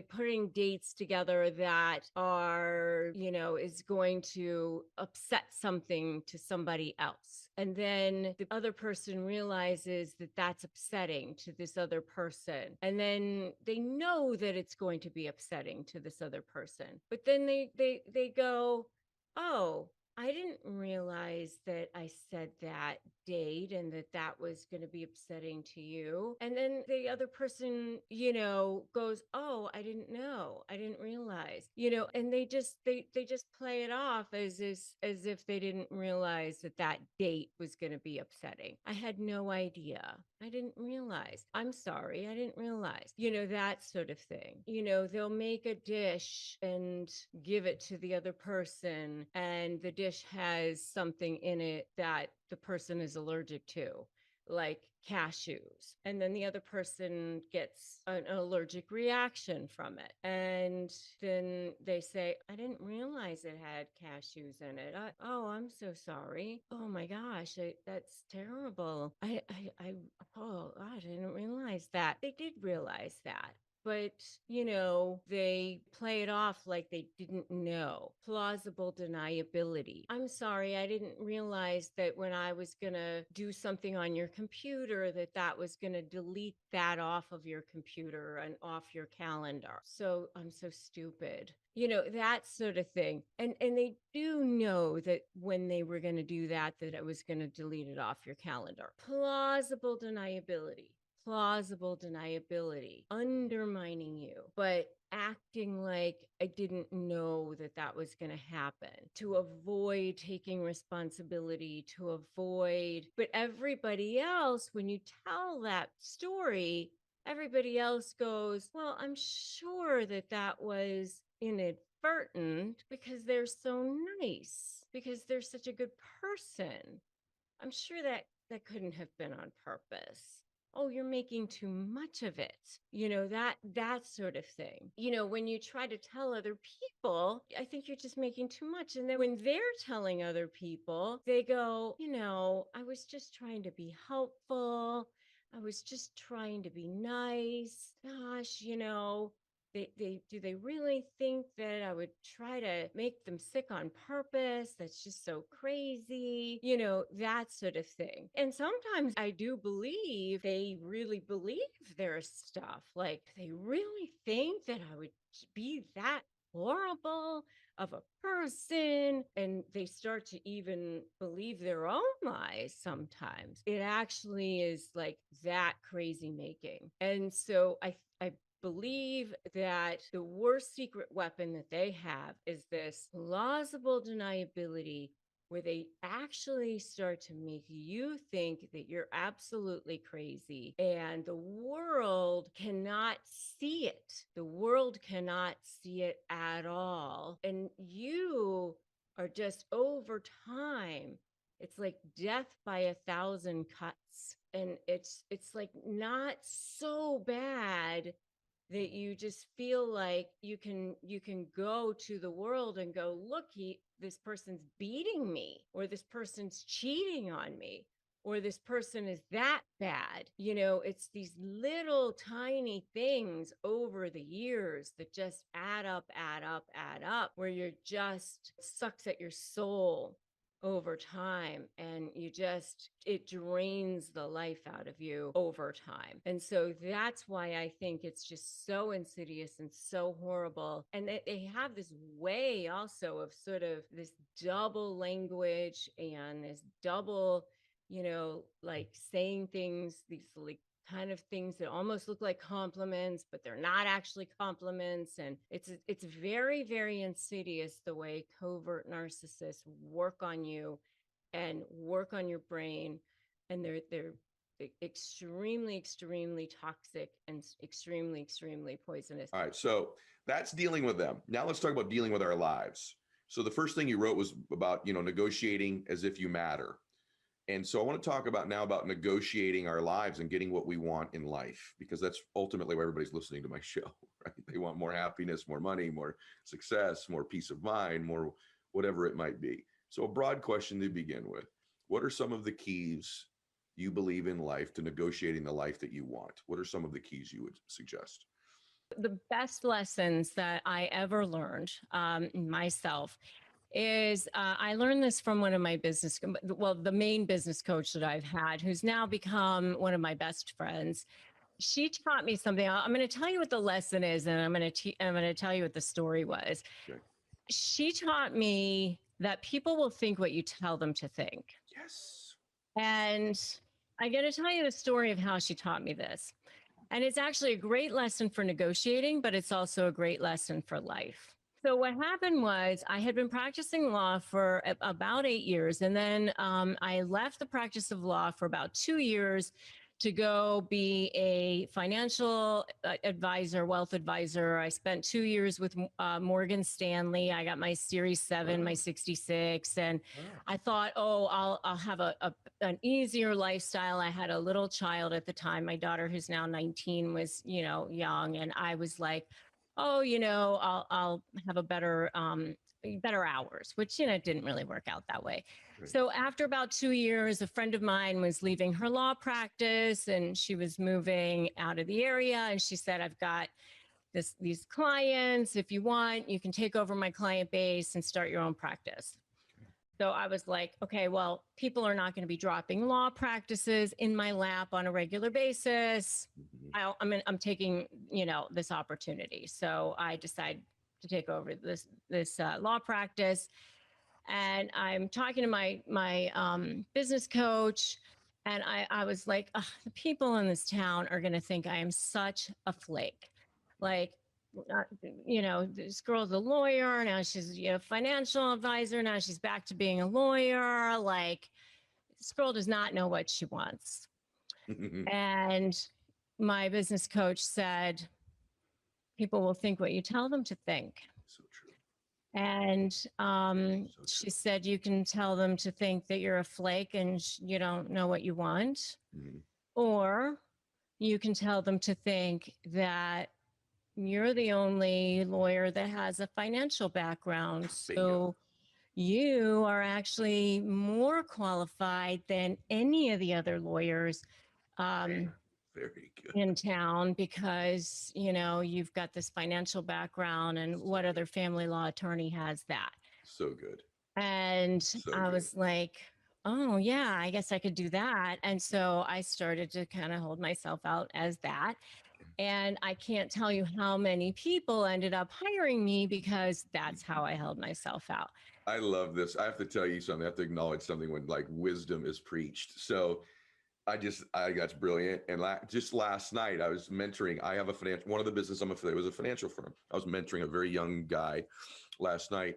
[SPEAKER 1] putting dates together that are, is going to upset something to somebody else. And then the other person realizes that that's upsetting to this other person. And then they know that it's going to be upsetting to this other person. But then they go, oh, I didn't realize that I said that date and that was going to be upsetting to you. And then the other person, goes, oh, I didn't know. I didn't realize, and they just play it off as if they didn't realize that date was going to be upsetting. I had no idea. I didn't realize. I'm sorry. I didn't realize, that sort of thing. They'll make a dish and give it to the other person, and the dish has something in it that the person is allergic to, like cashews. And then the other person gets an allergic reaction from it. And then they say, I didn't realize it had cashews in it. I'm so sorry. Oh my gosh, that's terrible. Oh, I didn't realize that. They did realize that. But, they play it off like they didn't know. Plausible deniability. I'm sorry, I didn't realize that when I was going to do something on your computer, that was going to delete that off of your computer and off your calendar. So I'm so stupid. That sort of thing. And they do know that when they were going to do that it was going to delete it off your calendar. Plausible deniability, undermining you, but acting like I didn't know that was going to happen, to avoid taking responsibility, but everybody else, when you tell that story, everybody else goes, well, I'm sure that was inadvertent because they're so nice, because they're such a good person. I'm sure that couldn't have been on purpose. Oh, you're making too much of it. That sort of thing. When you try to tell other people, I think you're just making too much. And then when they're telling other people, they go, I was just trying to be helpful. I was just trying to be nice. Gosh, do they really think that I would try to make them sick on purpose? That's just so crazy, that sort of thing. And sometimes I do believe they really believe their stuff. Like, they really think that I would be that horrible of a person, and they start to even believe their own lies sometimes. It actually is like that crazy making. And so I believe that the worst secret weapon that they have is this plausible deniability, where they actually start to make you think that you're absolutely crazy and the world cannot see it. The world cannot see it at all. And you are just over time, it's like death by 1,000 cuts. And it's like not so bad that you just feel like you can go to the world and go, look, this person's beating me, or this person's cheating on me, or this person is that bad. It's these little tiny things over the years that just add up, where you're just sucks at your soul over time, and it drains the life out of you over time. And so that's why I think it's just so insidious and so horrible. And they have this way also of sort of this double language and this double, like saying things, these like kind of things that almost look like compliments, but they're not actually compliments. And it's very, very insidious the way covert narcissists work on you and work on your brain. And they're extremely, extremely toxic and extremely, extremely poisonous.
[SPEAKER 3] All right, so that's dealing with them. Now let's talk about dealing with our lives. So the first thing you wrote was about, negotiating as if you matter. And so I want to talk about negotiating our lives and getting what we want in life, because that's ultimately why everybody's listening to my show, right? They want more happiness, more money, more success, more peace of mind, more whatever it might be. So a broad question to begin with: what are some of the keys you believe in life to negotiating the life that you want? What are some of the keys you would suggest?
[SPEAKER 1] The best lessons that I ever learned myself is I learned this from one of my the main business coach that I've had, who's now become one of my best friends. She taught me something. I'm going to tell you what the lesson is, and I'm going to tell you what the story was.
[SPEAKER 3] Okay.
[SPEAKER 1] She taught me that people will think what you tell them to think.
[SPEAKER 3] Yes.
[SPEAKER 1] And I'm going to tell you the story of how she taught me this. And it's actually a great lesson for negotiating, but it's also a great lesson for life. So what happened was I had been practicing law for about 8 years. And then I left the practice of law for about 2 years to go be a financial advisor, wealth advisor. I spent 2 years with Morgan Stanley. I got my Series 7, my 66. And I thought, I'll have an easier lifestyle. I had a little child at the time. My daughter, who's now 19, was, young. And I was like, I'll have a better hours, which, didn't really work out that way.
[SPEAKER 3] Right.
[SPEAKER 1] So after about 2 years, a friend of mine was leaving her law practice and she was moving out of the area. And she said, I've got these clients. If you want, you can take over my client base and start your own practice. So I was like, okay, well, people are not going to be dropping law practices in my lap on a regular basis.
[SPEAKER 3] Mm-hmm.
[SPEAKER 1] I'm taking, this opportunity. So I decided to take over this law practice. And I'm talking to my business coach. And I was like, the people in this town are going to think I am such a flake. Like, this girl's a lawyer. Now she's a financial advisor. Now she's back to being a lawyer. Like, this girl does not know what she wants. And my business coach said, people will think what you tell them to think.
[SPEAKER 3] So true.
[SPEAKER 1] And she said, you can tell them to think that you're a flake and you don't know what you want.
[SPEAKER 3] Mm-hmm.
[SPEAKER 1] Or you can tell them to think that you're the only lawyer that has a financial background. So you are actually more qualified than any of the other lawyers
[SPEAKER 3] Very good.
[SPEAKER 1] in town, because, you've got this financial background, and what other family law attorney has that?
[SPEAKER 3] So good.
[SPEAKER 1] And I was like, oh yeah, I guess I could do that. And so I started to kind of hold myself out as that. And I can't tell you how many people ended up hiring me because that's how I held myself out.
[SPEAKER 3] I love this. I have to tell you something. I have to acknowledge something when wisdom is preached. So I that's brilliant. And just last night I was mentoring, one of the business I'm affiliated with was a financial firm. I was mentoring a very young guy last night.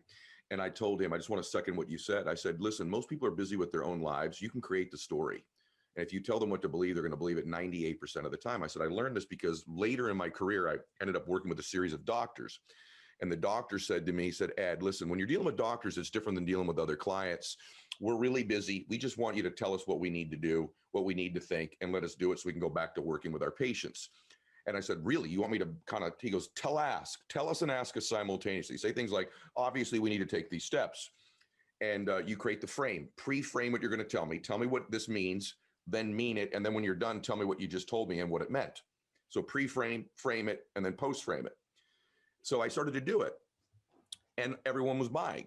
[SPEAKER 3] And I told him, I just want to second what you said. I said, listen, most people are busy with their own lives. You can create the story. And if you tell them what to believe, they're going to believe it 98% of the time. I said, I learned this because later in my career, I ended up working with a series of doctors. And the doctor said to me, he said, Ed, listen, when you're dealing with doctors, it's different than dealing with other clients. We're really busy. We just want you to tell us what we need to do, what we need to think, and let us do it so we can go back to working with our patients. And I said, really, you want me to kind of, he goes, tell us and ask us simultaneously. Say things like, obviously we need to take these steps. And you create the frame, pre-frame what you're going to tell me what this means, then mean it. And then when you're done, tell me what you just told me and what it meant. So pre-frame, frame it, and then post-frame it. So I started to do it and everyone was buying.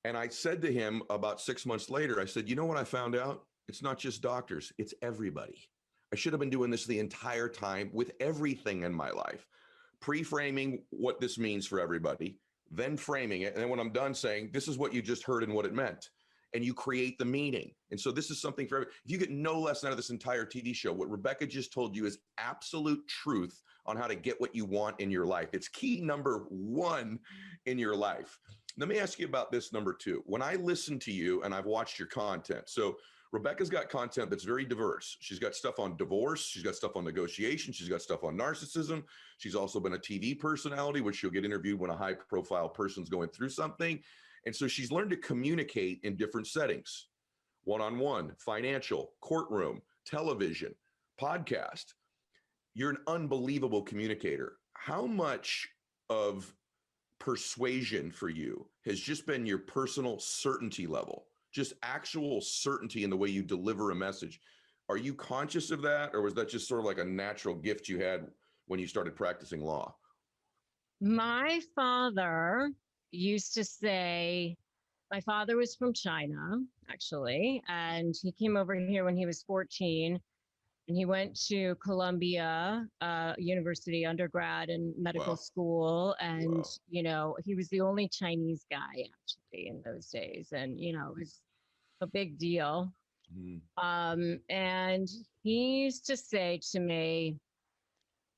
[SPEAKER 3] And I said to him about 6 months later, I said, you know what I found out? It's not just doctors, it's everybody. I should have been doing this the entire time with everything in my life, pre-framing what this means for everybody, then framing it. And then when I'm done saying, this is what you just heard and what it meant. And you create the meaning. And so this is something for everybody. If you get no lesson out of this entire TV show, what Rebecca just told you is absolute truth on how to get what you want in your life. It's key number one in your life. Let me ask you about this number two. When I listen to you and I've watched your content, so Rebecca's got content that's very diverse. She's got stuff on divorce. She's got stuff on negotiation. She's got stuff on narcissism. She's also been a TV personality, which she'll get interviewed when a high profile person's going through something. And so she's learned to communicate in different settings, one-on-one, financial, courtroom, television, podcast. You're an unbelievable communicator. How much of persuasion for you has just been your personal certainty level? Just actual certainty in the way you deliver a message. Are you conscious of that? Or was that just sort of like a natural gift you had when you started practicing law?
[SPEAKER 1] My father used to say, my father was from China, actually, and he came over here when he was 14. And he went to Columbia University undergrad and medical school. And, you know, he was the only Chinese guy actually in those days. And, you know, it was a big deal. And he used to say to me,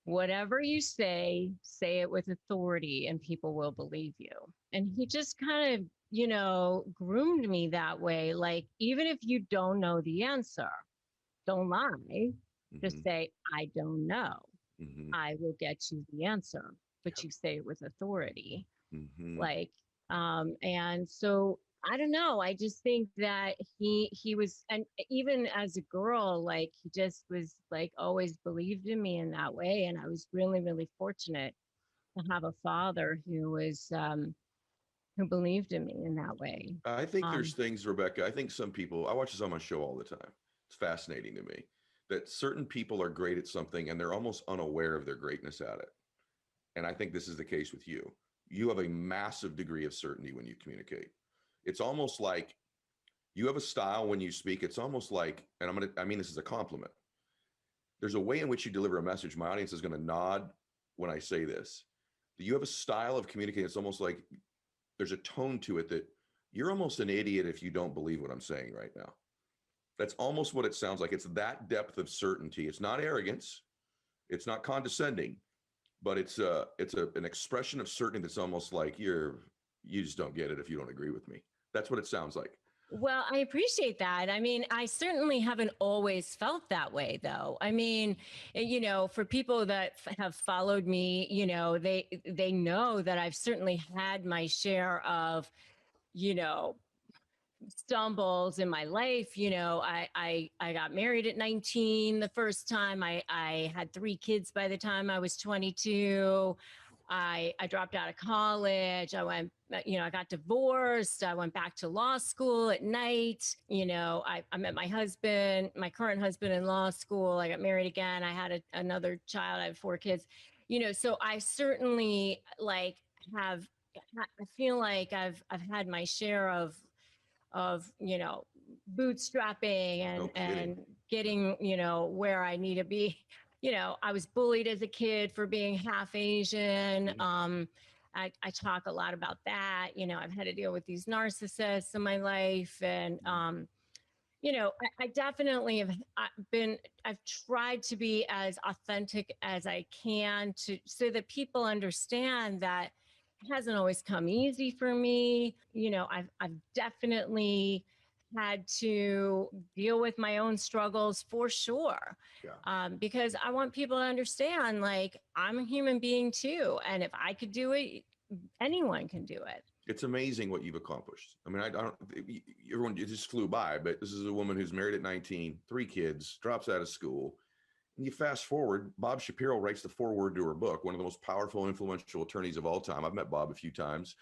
[SPEAKER 1] whatever you say it with authority and people will believe you. And he just kind of, you know, groomed me that way. Like, even if you don't know the answer, don't lie. Just say, I don't know. I will get you the answer, but you say it with authority. Like, and so I don't know. I just think that he was, and even as a girl, like he just was like always believed in me in that way. And I was really, really fortunate to have a father who was, who believed in me in that way.
[SPEAKER 3] I think there's things, Rebecca, I think some people, I watch this on my show all the time. It's fascinating to me that certain people are great at something and they're almost unaware of their greatness at it. And I think this is the case with you. You have a massive degree of certainty when you communicate. It's almost like you have a style when you speak. It's almost like, and I mean this is a compliment. There's a way in which you deliver a message. My audience is going to nod when I say this. You have a style of communicating. It's almost like there's a tone to it that you're almost an idiot if you don't believe what I'm saying right now. That's almost what it sounds like. It's that depth of certainty. It's not arrogance. It's not condescending, but it's an expression of certainty that's almost like you just don't get it if you don't agree with me. That's what it sounds like.
[SPEAKER 1] Well, I appreciate that. I mean, I certainly haven't always felt that way, though. I mean, you know, for people that have followed me, you know, they know that I've certainly had my share of, you know, stumbles in my life. You know, I got married at 19 the first time. I had 3 kids by the time I was 22. I dropped out of college. I went, you know, I got divorced. I went back to law school at night. You know, I met my husband, my current husband, in law school. I got married again. I had another child. I have 4 kids, you know, so I certainly like I feel like I've had my share of, you know, bootstrapping and getting, you know, where I need to be. You know, I was bullied as a kid for being half Asian. I talk a lot about that. You know, I've had to deal with these narcissists in my life. And, you know, I definitely I've tried to be as authentic as I can so that people understand that, hasn't always come easy for me. I've definitely had to deal with my own struggles for sure.
[SPEAKER 3] Yeah.
[SPEAKER 1] Because I want people to understand, like, I'm a human being too. And if I could do it, anyone can do it.
[SPEAKER 3] It's amazing what you've accomplished. I mean, I don't, everyone, it just flew by, but this is a woman who's married at 19, 3 kids, drops out of school. And you fast forward, Bob Shapiro writes the foreword to her book, one of the most powerful, influential attorneys of all time. I've met Bob a few times,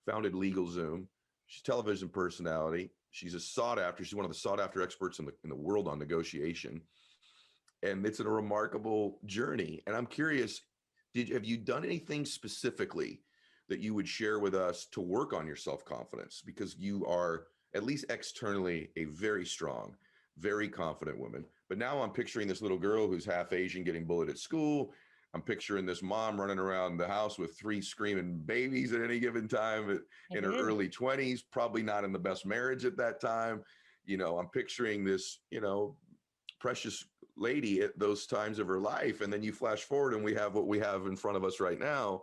[SPEAKER 3] founded LegalZoom. She's a television personality. She's she's one of the sought after experts in the world on negotiation. And it's a remarkable journey. And I'm curious, have you done anything specifically that you would share with us to work on your self-confidence? Because you are, at least externally, a very strong, very confident woman. But now I'm picturing this little girl who's half Asian getting bullied at school. I'm picturing this mom running around the house with 3 screaming babies at any given time in her early 20s, probably not in the best marriage at that time. I'm picturing this, precious lady at those times of her life. And then you flash forward and we have what we have in front of us right now.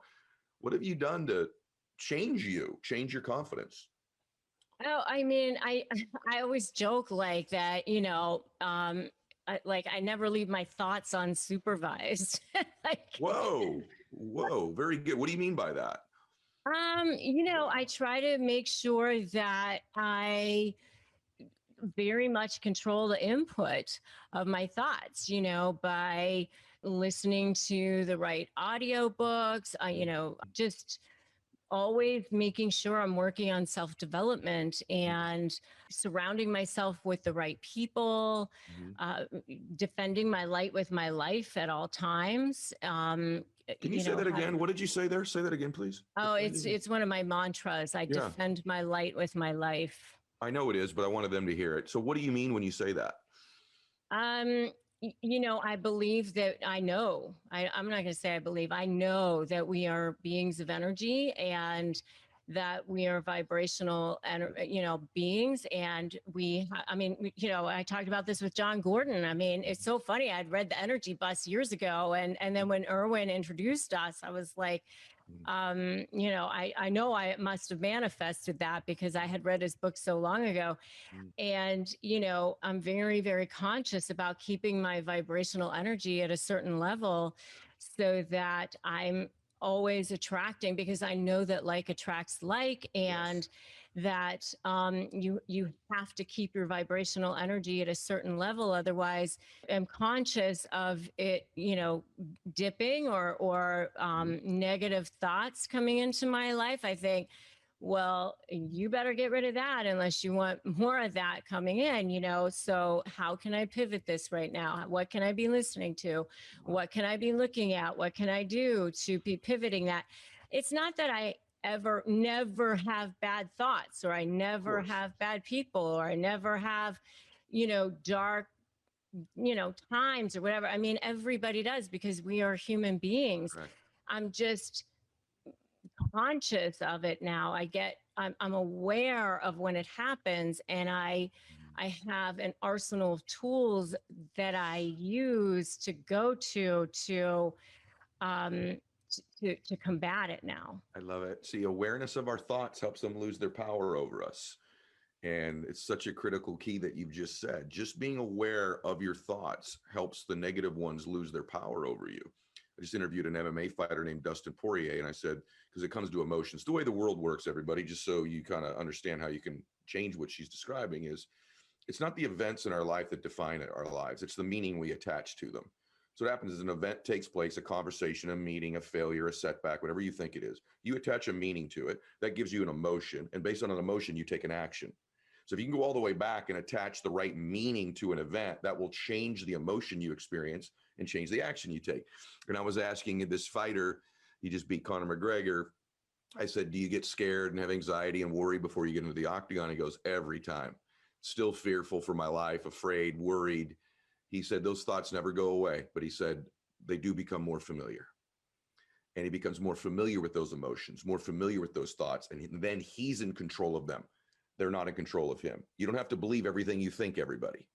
[SPEAKER 3] What have you done to change your confidence?
[SPEAKER 1] Oh, I mean, I always joke like that, I never leave my thoughts unsupervised.
[SPEAKER 3] Whoa, very good. What do you mean by that?
[SPEAKER 1] I try to make sure that I very much control the input of my thoughts, by listening to the right audiobooks, just always making sure I'm working on self-development and surrounding myself with the right people, defending my light with my life at all times.
[SPEAKER 3] Can you say that again? What did you say there? Say that again, please.
[SPEAKER 1] Oh, it's one of my mantras. I defend my light with my life.
[SPEAKER 3] I know it is, but I wanted them to hear it. So what do you mean when you say that?
[SPEAKER 1] I believe that I'm not going to say I believe, I know that we are beings of energy and that we are vibrational and, beings. And I talked about this with John Gordon. I mean, it's so funny. I'd read The Energy Bus years ago. And then when Erwin introduced us, I was like, I know I must have manifested that because I had read his book so long ago. And, I'm very, very conscious about keeping my vibrational energy at a certain level so that I'm always attracting, because I know that like attracts like, and that you have to keep your vibrational energy at a certain level. Otherwise, I'm conscious of it, dipping or negative thoughts coming into my life. I think, well, you better get rid of that unless you want more of that coming in, so how can I pivot this right now? What can I be listening to? What can I be looking at? What can I do to be pivoting that? It's not that I never have bad thoughts, or I never have bad people, or I never have, dark, times or whatever. I mean, everybody does, because we are human beings.
[SPEAKER 3] Right.
[SPEAKER 1] I'm just conscious of it now. I'm aware of when it happens, and I have an arsenal of tools that I use to go to combat it now.
[SPEAKER 3] I love it. See, awareness of our thoughts helps them lose their power over us. And it's such a critical key that you've just said. Just being aware of your thoughts helps the negative ones lose their power over you. I just interviewed an MMA fighter named Dustin Poirier, and I said, because it comes to emotions, the way the world works, everybody, just so you kind of understand how you can change what she's describing, is it's not the events in our life that define our lives. It's the meaning we attach to them. So what happens is an event takes place, a conversation, a meeting, a failure, a setback, whatever you think it is. You attach a meaning to it. That gives you an emotion. And based on an emotion, you take an action. So if you can go all the way back and attach the right meaning to an event, that will change the emotion you experience and change the action you take. And I was asking this fighter, he just beat Conor McGregor. I said, do you get scared and have anxiety and worry before you get into the octagon? He goes, every time. Still fearful for my life, afraid, worried. He said, those thoughts never go away. But he said, they do become more familiar. And he becomes more familiar with those emotions, more familiar with those thoughts. And then he's in control of them. They're not in control of him. You don't have to believe everything you think, everybody.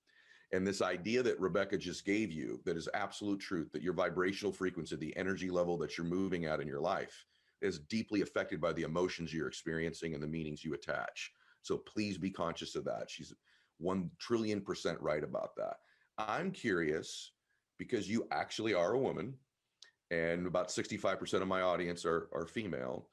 [SPEAKER 3] And this idea that Rebecca just gave you, that is absolute truth, that your vibrational frequency, the energy level that you're moving at in your life, is deeply affected by the emotions you're experiencing and the meanings you attach. So please be conscious of that. She's 1,000,000,000% right about that. I'm curious, because you actually are a woman and about 65% of my audience are female,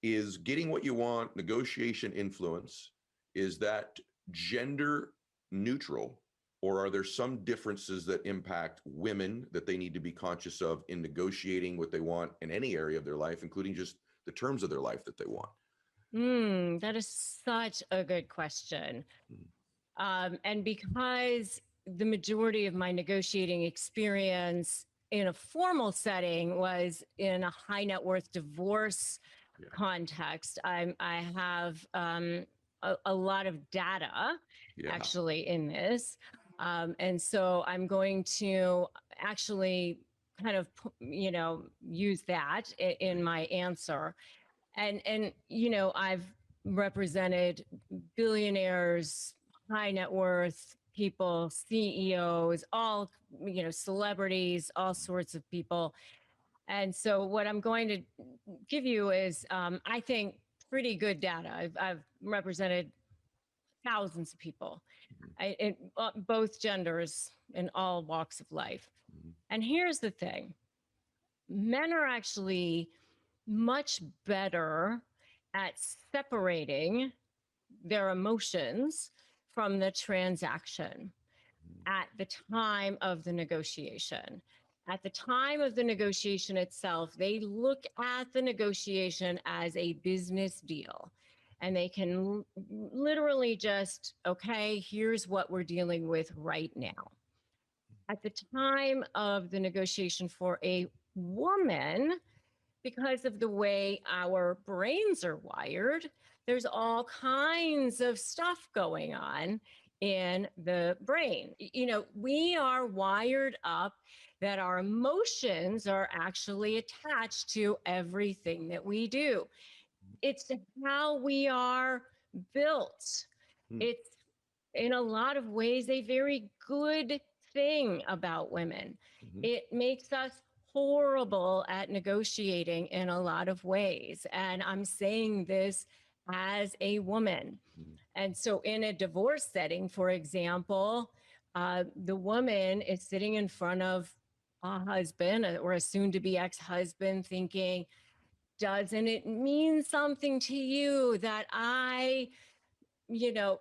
[SPEAKER 3] is getting what you want, negotiation influence, is that gender neutral, or are there some differences that impact women that they need to be conscious of in negotiating what they want in any area of their life, including just the terms of their life that they want?
[SPEAKER 1] That is such a good question. And because the majority of my negotiating experience in a formal setting was in a high net worth divorce context, I have a lot of data actually in this. And so I'm going to actually kind of, use that in my answer. And I've represented billionaires, high net worth people, CEOs, all, celebrities, all sorts of people. And so what I'm going to give you is, I think, pretty good data. I've represented thousands of people, in both genders, in all walks of life. And here's the thing: men are actually much better at separating their emotions from the transaction at the time of the negotiation. At the time of the negotiation itself, they look at the negotiation as a business deal. And they can literally just, okay, here's what we're dealing with right now. At the time of the negotiation for a woman, because of the way our brains are wired, there's all kinds of stuff going on in the brain. We are wired up that our emotions are actually attached to everything that we do. It's how we are built. It's, in a lot of ways, a very good thing about women. It makes us horrible at negotiating in a lot of ways. And I'm saying this as a woman. And so in a divorce setting, for example, the woman is sitting in front of a husband or a soon-to-be ex-husband thinking, doesn't it mean something to you that I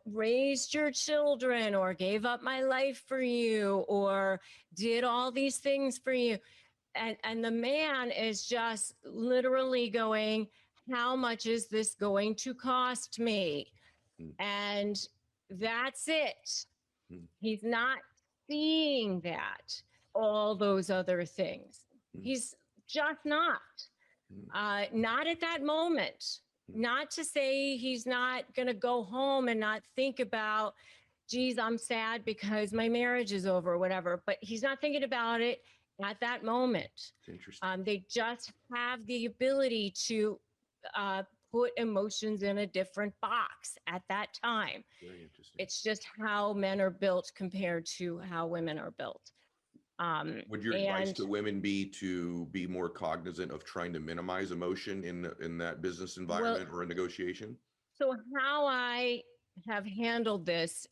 [SPEAKER 1] raised your children or gave up my life for you or did all these things for you? And the man is just literally going, how much is this going to cost me? And that's it. He's not seeing that, all those other things. He's just not at that moment. Not to say he's not going to go home and not think about, geez, I'm sad because my marriage is over or whatever, but he's not thinking about it at that moment.
[SPEAKER 3] Interesting.
[SPEAKER 1] They just have the ability to put emotions in a different box at that time.
[SPEAKER 3] Very interesting.
[SPEAKER 1] It's just how men are built compared to how women are built.
[SPEAKER 3] Would your advice to women be to be more cognizant of trying to minimize emotion in that business environment or a negotiation?
[SPEAKER 1] So how I have handled this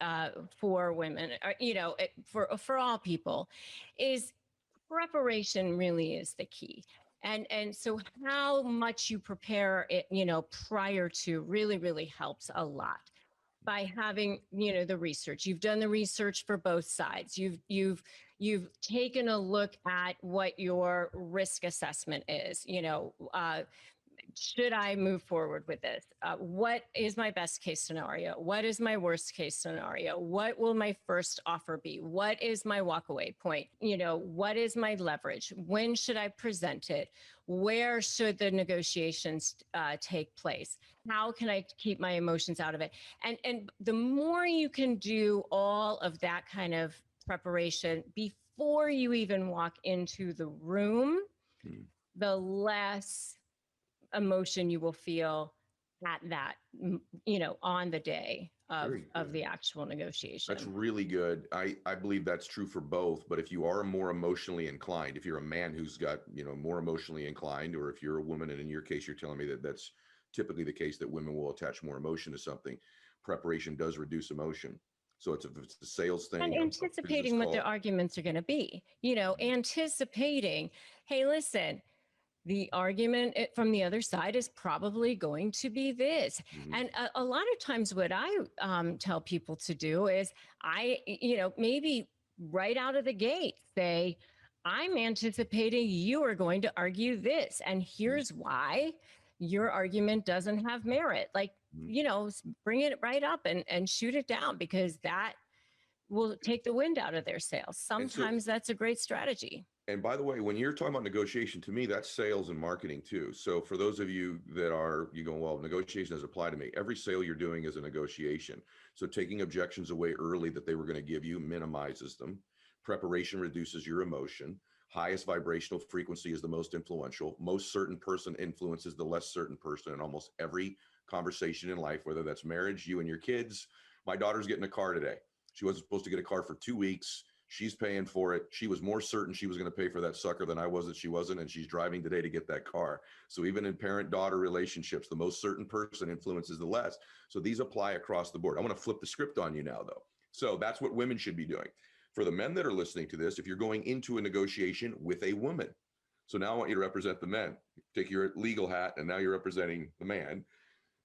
[SPEAKER 1] for women, for all people, is preparation really is the key. And so how much you prepare it, prior to really helps a lot. By having, the research. You've done the research for both sides. You've taken a look at what your risk assessment is. Should I move forward with this? What is my best case scenario? What is my worst case scenario? What will my first offer be? What is my walkaway point? What is my leverage? When should I present it? Where should the negotiations take place? How can I keep my emotions out of it? And the more you can do all of that kind of preparation before you even walk into the room, the less emotion you will feel at that, on the day of the actual negotiation.
[SPEAKER 3] That's really good. I believe that's true for both. But if you are more emotionally inclined, if you're a man who's got, more emotionally inclined, or if you're a woman, and in your case, you're telling me that that's typically the case, that women will attach more emotion to something, preparation does reduce emotion. So if it's a sales thing,
[SPEAKER 1] And anticipating what the arguments are going to be, anticipating, hey, listen, the argument from the other side is probably going to be this.
[SPEAKER 3] Mm-hmm.
[SPEAKER 1] And a lot of times what I tell people to do is maybe right out of the gate say, I'm anticipating you are going to argue this. And here's why your argument doesn't have merit. Like, bring it right up and shoot it down, because that will take the wind out of their sails. Sometimes that's a great strategy.
[SPEAKER 3] And by the way, when you're talking about negotiation, to me, that's sales and marketing too. So for those of you that are, well, negotiation doesn't apply to me. Every sale you're doing is a negotiation. So taking objections away early that they were going to give you minimizes them. Preparation reduces your emotion. Highest vibrational frequency is the most influential. Most certain person influences the less certain person in almost every conversation in life, whether that's marriage, you and your kids. My daughter's getting a car today. She wasn't supposed to get a car for 2 weeks. She's paying for it. She was more certain she was going to pay for that sucker than I was that she wasn't. And she's driving today to get that car. So even in parent-daughter relationships, the most certain person influences the less. So these apply across the board. I'm going to flip the script on you now, though. So that's what women should be doing. For the men that are listening to this, if you're going into a negotiation with a woman, so now I want you to represent the men. Take your legal hat, and now you're representing the man.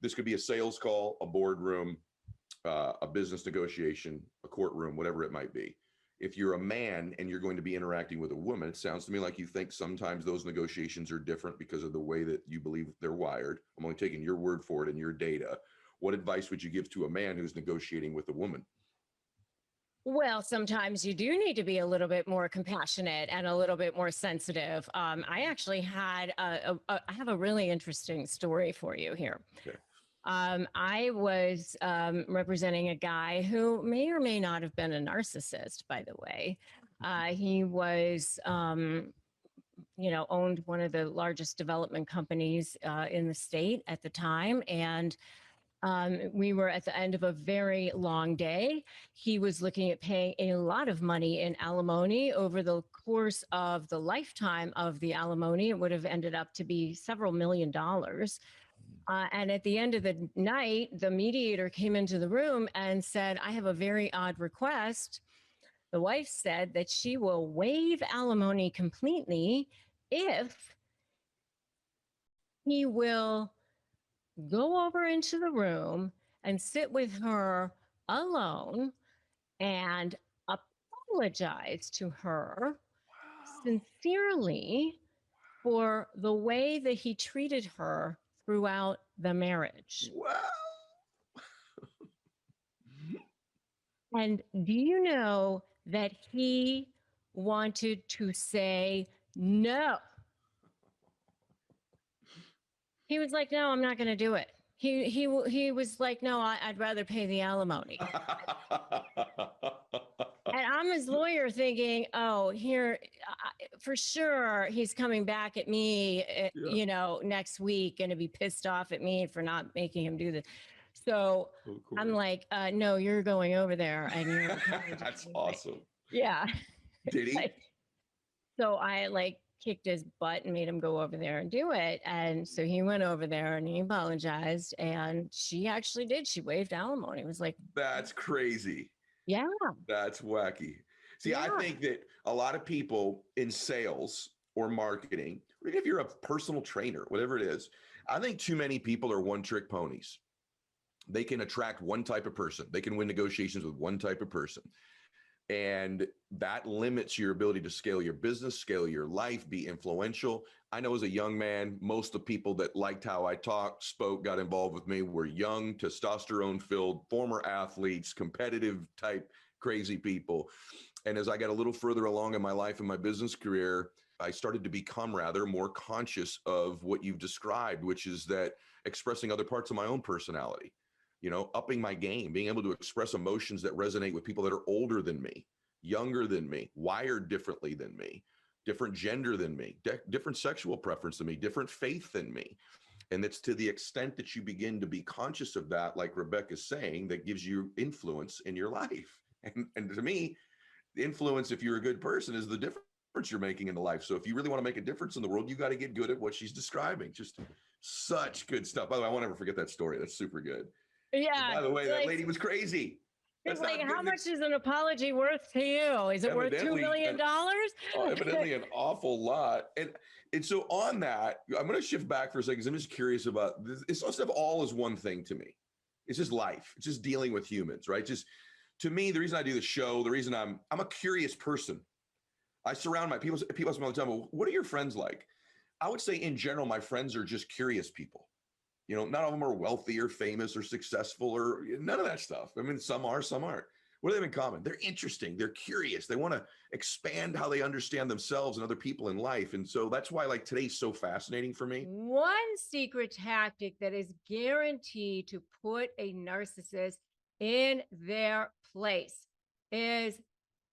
[SPEAKER 3] This could be a sales call, a boardroom, a business negotiation, a courtroom, whatever it might be. If you're a man and you're going to be interacting with a woman, it sounds to me like you think sometimes those negotiations are different because of the way that you believe they're wired. I'm only taking your word for it and your data. What advice would you give to a man who's negotiating with a woman?
[SPEAKER 1] Well, sometimes you do need to be a little bit more compassionate and a little bit more sensitive. I actually had I have a really interesting story for you here.
[SPEAKER 3] Okay.
[SPEAKER 1] I was representing a guy who may or may not have been a narcissist, by the way. He was, owned one of the largest development companies in the state at the time. And we were at the end of a very long day. He was looking at paying a lot of money in alimony over the course of the lifetime of the alimony. It would have ended up to be several $1 million. And at the end of the night, the mediator came into the room and said, I have a very odd request. The wife said that she will waive alimony completely if he will go over into the room and sit with her alone and apologize to her sincerely for the way that he treated her throughout the marriage.
[SPEAKER 3] Wow.
[SPEAKER 1] And do you know that he wanted to say no? He was like, no, I'm not going to do it. He was like, no, I'd rather pay the alimony. And I'm his lawyer thinking, oh, here, for sure, he's coming back at me, next week, going to be pissed off at me for not making him do this. So I'm like, no, you're going over there. And you're
[SPEAKER 3] That's awesome.
[SPEAKER 1] Yeah.
[SPEAKER 3] Did he?
[SPEAKER 1] So I kicked his butt and made him go over there and do it. And so he went over there and he apologized. And she actually did. She waived alimony. It was like,
[SPEAKER 3] that's crazy.
[SPEAKER 1] Yeah.
[SPEAKER 3] That's wacky. See, yeah. I think that a lot of people in sales or marketing, or even if you're a personal trainer, whatever it is, I think too many people are one-trick ponies. They can attract one type of person. They can win negotiations with one type of person. And that limits your ability to scale your business, scale your life, be influential. I know as a young man, most of the people that liked how I talked, spoke, got involved with me were young, testosterone-filled, former athletes, competitive type, crazy people. And as I got a little further along in my life and my business career, I started to become rather more conscious of what you've described, which is that expressing other parts of my own personality. Upping my game, being able to express emotions that resonate with people that are older than me, younger than me, wired differently than me, different gender than me, different sexual preference than me, different faith than me. And it's to the extent that you begin to be conscious of that, like Rebecca's saying, that gives you influence in your life. And to me, the influence, if you're a good person, is the difference you're making in the life. So if you really want to make a difference in the world, you got to get good at what she's describing. Just such good stuff. By the way, I won't ever forget that story. That's super good. And
[SPEAKER 1] Yeah.
[SPEAKER 3] by the way, that
[SPEAKER 1] Like,
[SPEAKER 3] lady was crazy.
[SPEAKER 1] it's
[SPEAKER 3] That's
[SPEAKER 1] like,
[SPEAKER 3] not
[SPEAKER 1] how
[SPEAKER 3] good.
[SPEAKER 1] much is an apology worth to you? Is it worth $2
[SPEAKER 3] Evidently,
[SPEAKER 1] million?
[SPEAKER 3] evidently an awful lot. And so on that, I'm going to shift back for a second because I'm just curious about this. It's stuff all is one thing to me. It's just life. It's just dealing with humans, right? Just to me, the reason I do the show, the reason I'm a curious person. I surround my people ask me all the time, well, what are your friends like? I would say in general, my friends are just curious people. You know, not all of them are wealthy or famous or successful or none of that stuff. I mean, some are, some aren't. What do they have in common? They're interesting. They're curious. They want to expand how they understand themselves and other people in life. And so that's why like today's so fascinating for me.
[SPEAKER 1] One secret tactic that is guaranteed to put a narcissist in their place is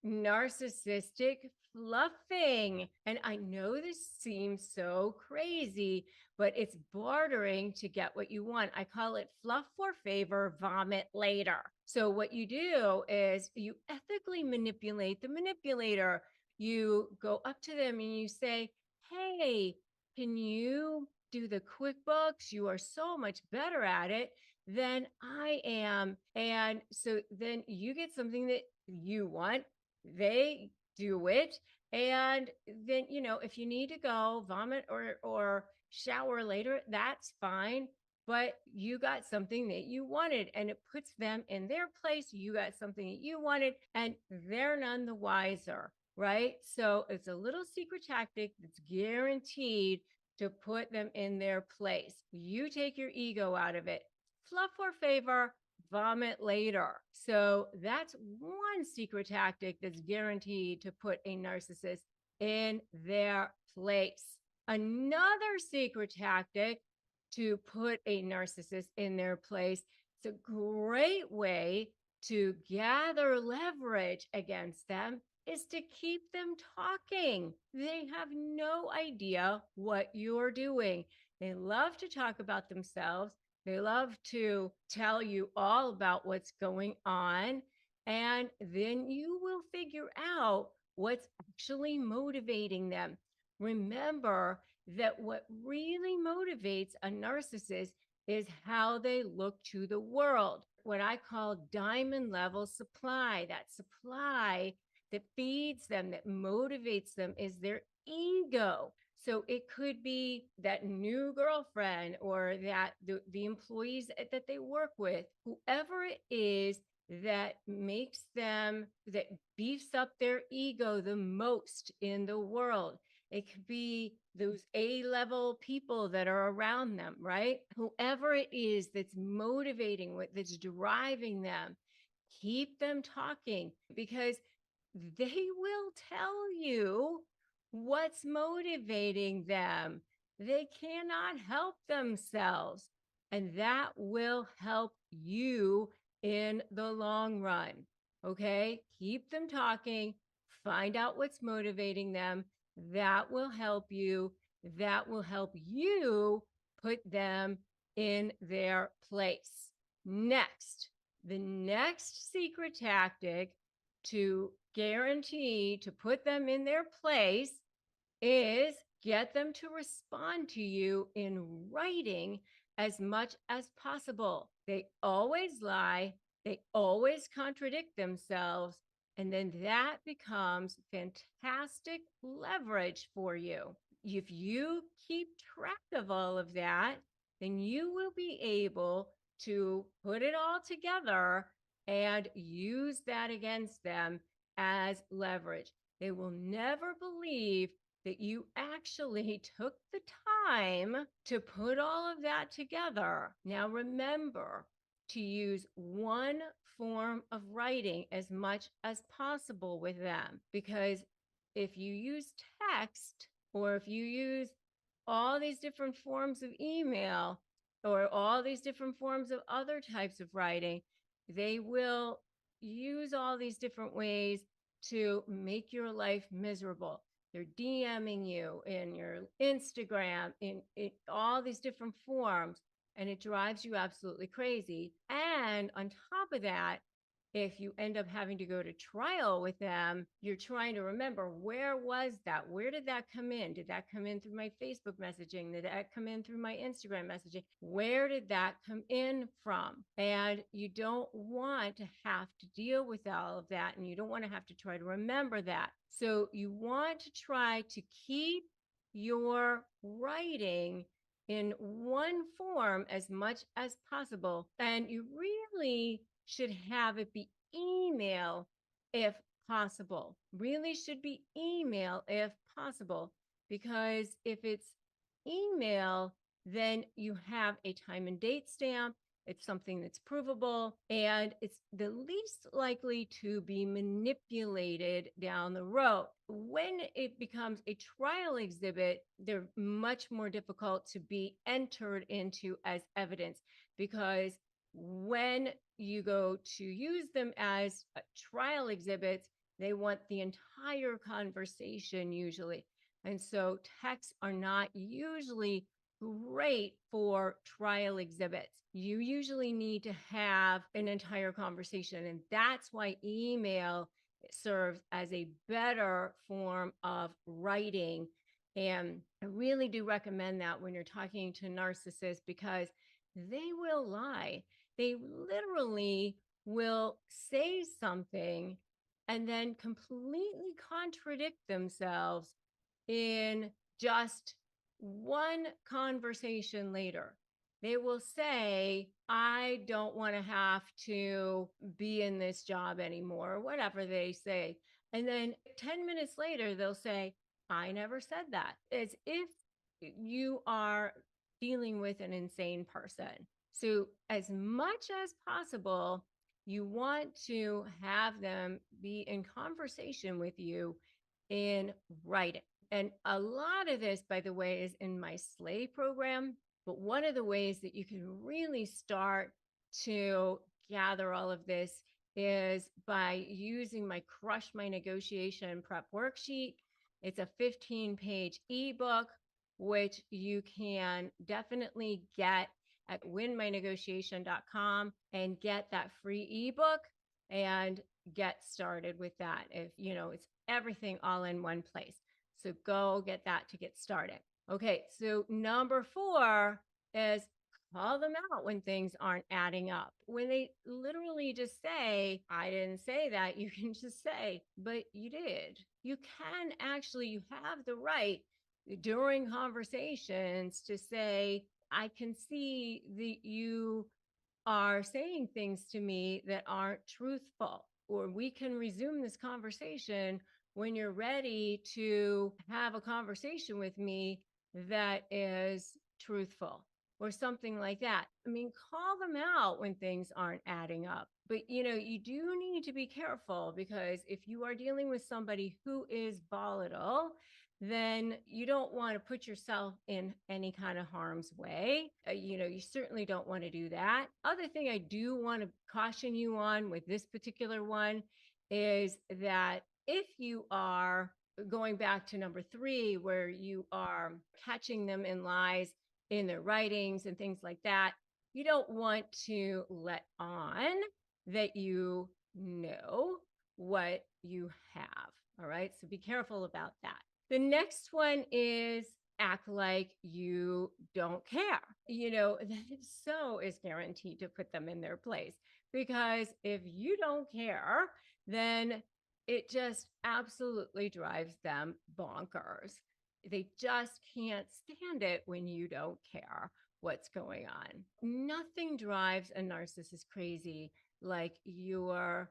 [SPEAKER 1] narcissistic fluffing. And I know this seems so crazy, but it's bartering to get what you want. I call it fluff for favor, vomit later. So what you do is you ethically manipulate the manipulator. You go up to them and you say, hey, can you do the QuickBooks? You are so much better at it than I am. And so then you get something that you want. They do it. And then, if you need to go vomit or shower later, that's fine. But you got something that you wanted and it puts them in their place. You got something that you wanted and they're none the wiser, right? So it's a little secret tactic that's guaranteed to put them in their place. You take your ego out of it. Fluff or favor, vomit later. So that's one secret tactic that's guaranteed to put a narcissist in their place. Another secret tactic to put a narcissist in their place, it's a great way to gather leverage against them, is to keep them talking. They have no idea what you're doing. They love to talk about themselves. They love to tell you all about what's going on. And then you will figure out what's actually motivating them. Remember that what really motivates a narcissist is how they look to the world. What I call diamond level supply, that supply that feeds them, that motivates them, is their ego. So it could be that new girlfriend or that the employees that they work with, whoever it is that makes them, that beefs up their ego the most in the world. It could be those A-level people that are around them, right? Whoever it is that's motivating, that's driving them, keep them talking because they will tell you what's motivating them. They cannot help themselves. And that will help you in the long run. Okay? Keep them talking, find out what's motivating them. That will help you. That will help you put them in their place. Next, the next secret tactic to guarantee to put them in their place is get them to respond to you in writing as much as possible. They always lie. They always contradict themselves. And then that becomes fantastic leverage for you. If you keep track of all of that, then you will be able to put it all together and use that against them as leverage. They will never believe that you actually took the time to put all of that together. Now, remember to use one form of writing as much as possible with them, because if you use text or if you use all these different forms of email or all these different forms of other types of writing, they will use all these different ways to make your life miserable. They're DMing you in your Instagram, in all these different forms, and it drives you absolutely crazy. And on top of that, if you end up having to go to trial with them, you're trying to remember, where was that? Where did that come in? Did that come in through my Facebook messaging? Did that come in through my Instagram messaging? Where did that come in from? And you don't want to have to deal with all of that, and you don't want to have to try to remember that. So you want to try to keep your writing in one form as much as possible. And you really should have it be email if possible. Really should be email if possible, because if it's email, then you have a time and date stamp. It's something that's provable, and it's the least likely to be manipulated down the road. When it becomes a trial exhibit, they're much more difficult to be entered into as evidence, because when you go to use them as trial exhibits, they want the entire conversation usually. And so texts are not usually great for trial exhibits. You usually need to have an entire conversation. And that's why email serves as a better form of writing. And I really do recommend that when you're talking to narcissists, because they will lie. They literally will say something and then completely contradict themselves in just one conversation later. They will say, I don't want to have to be in this job anymore, whatever they say. And then 10 minutes later, they'll say, I never said that, as if you are dealing with an insane person. So, as much as possible, you want to have them be in conversation with you in writing. And a lot of this, by the way, is in my Slay program. But one of the ways that you can really start to gather all of this is by using my Crush My Negotiation Prep Worksheet. It's a 15-page ebook, which you can definitely get at winmynegotiation.com and get that free ebook and get started with that. If it's everything all in one place. So go get that to get started. Okay, so number 4 is call them out when things aren't adding up. When they literally just say, I didn't say that, you can just say, but you did. You have the right during conversations to say, I can see that you are saying things to me that aren't truthful, or we can resume this conversation when you're ready to have a conversation with me that is truthful, or something like that. I mean, call them out when things aren't adding up. But you do need to be careful, because if you are dealing with somebody who is volatile, then you don't want to put yourself in any kind of harm's way. You certainly don't want to do that. Other thing I do want to caution you on with this particular one is that if you are going back to number 3, where you are catching them in lies in their writings and things like that, you don't want to let on that you know what you have. All right. So be careful about that. The next one is act like you don't care. That is guaranteed to put them in their place, because if you don't care, then it just absolutely drives them bonkers. They just can't stand it when you don't care what's going on. Nothing drives a narcissist crazy like your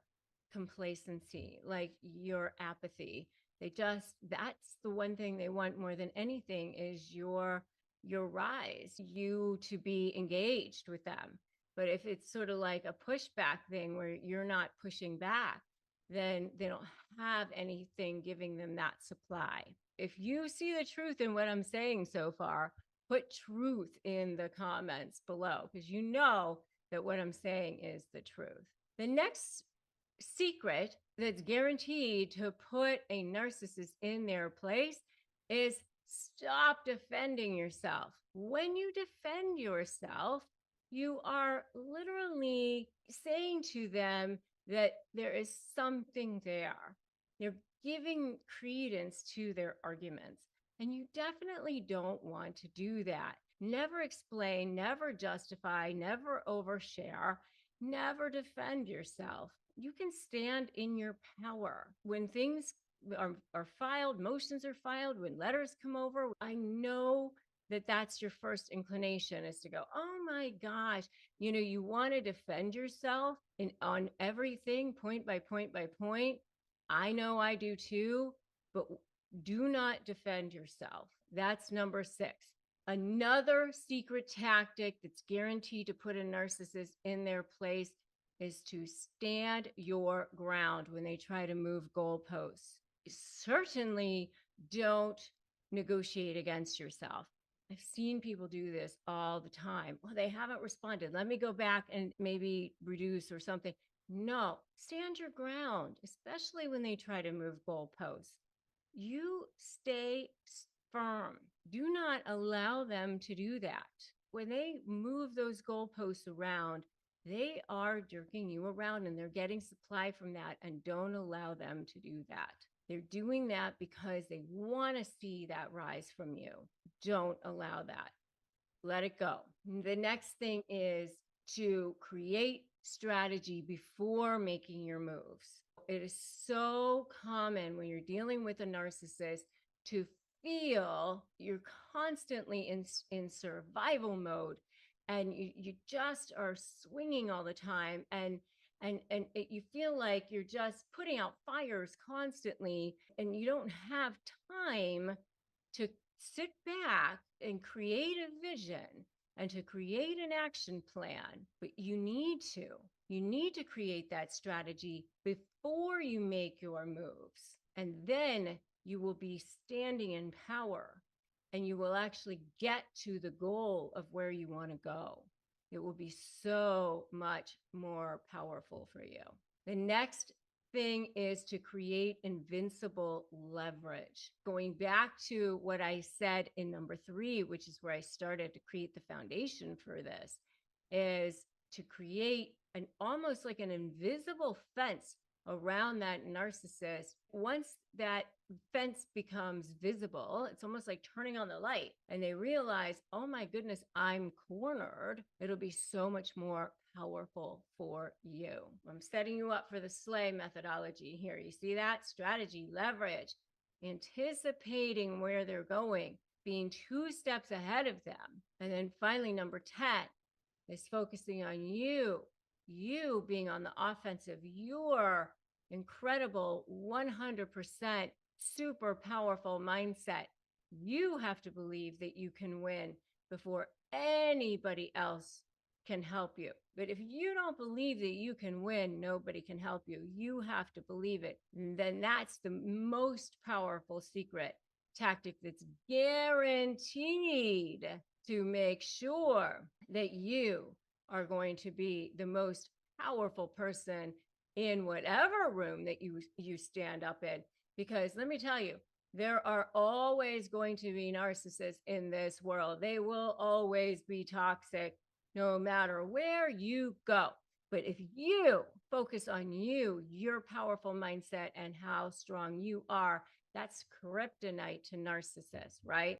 [SPEAKER 1] complacency, like your apathy. That's the one thing they want more than anything, is your rise, you to be engaged with them. But if it's sort of like a pushback thing where you're not pushing back, then they don't have anything giving them that supply. If you see the truth in what I'm saying so far, put truth in the comments below, because you know that what I'm saying is the truth. The next secret that's guaranteed to put a narcissist in their place is stop defending yourself. When you defend yourself, you are literally saying to them that there is something there. You're giving credence to their arguments. And you definitely don't want to do that. Never explain, never justify, never overshare, never defend yourself. You can stand in your power. When things are filed, motions are filed, when letters come over, I know that that's your first inclination is to go, oh my gosh, you want to defend yourself on everything, point by point by point. I know I do too, but do not defend yourself. That's number 6. Another secret tactic that's guaranteed to put a narcissist in their place is to stand your ground when they try to move goalposts. Certainly don't negotiate against yourself. I've seen people do this all the time. Well, they haven't responded. Let me go back and maybe reduce or something. No, stand your ground, especially when they try to move goalposts. You stay firm. Do not allow them to do that. When they move those goalposts around, they are jerking you around and they're getting supply from that, and don't allow them to do that. They're doing that because they want to see that rise from you. Don't allow that. Let it go. The next thing is to create strategy before making your moves. It is so common when you're dealing with a narcissist to feel you're constantly in survival mode, and you just are swinging all the time, and you feel like you're just putting out fires constantly, and you don't have time to sit back and create a vision and to create an action plan. But you need to create that strategy before you make your moves, and then you will be standing in power, and you will actually get to the goal of where you want to go. It will be so much more powerful for you. The next thing is to create invincible leverage. Going back to what I said in number 3, which is where I started to create the foundation for this, is to create an almost like an invisible fence around that narcissist. Once that fence becomes visible, it's almost like turning on the light, and they realize, oh my goodness, I'm cornered. It'll be so much more powerful for you. I'm setting you up for the slay methodology here. You see that? Strategy, leverage, anticipating where they're going, being 2 steps ahead of them. And then finally, number 10 is focusing on you being on the offensive, your incredible 100% super powerful mindset. You have to believe that you can win before anybody else can help you. But if you don't believe that you can win, nobody can help you. You have to believe it. And then that's the most powerful secret tactic that's guaranteed to make sure that you are going to be the most powerful person in whatever room that you stand up in. Because let me tell you, there are always going to be narcissists in this world. They will always be toxic no matter where you go. But if you focus on your powerful mindset and how strong you are, that's kryptonite to narcissists, right?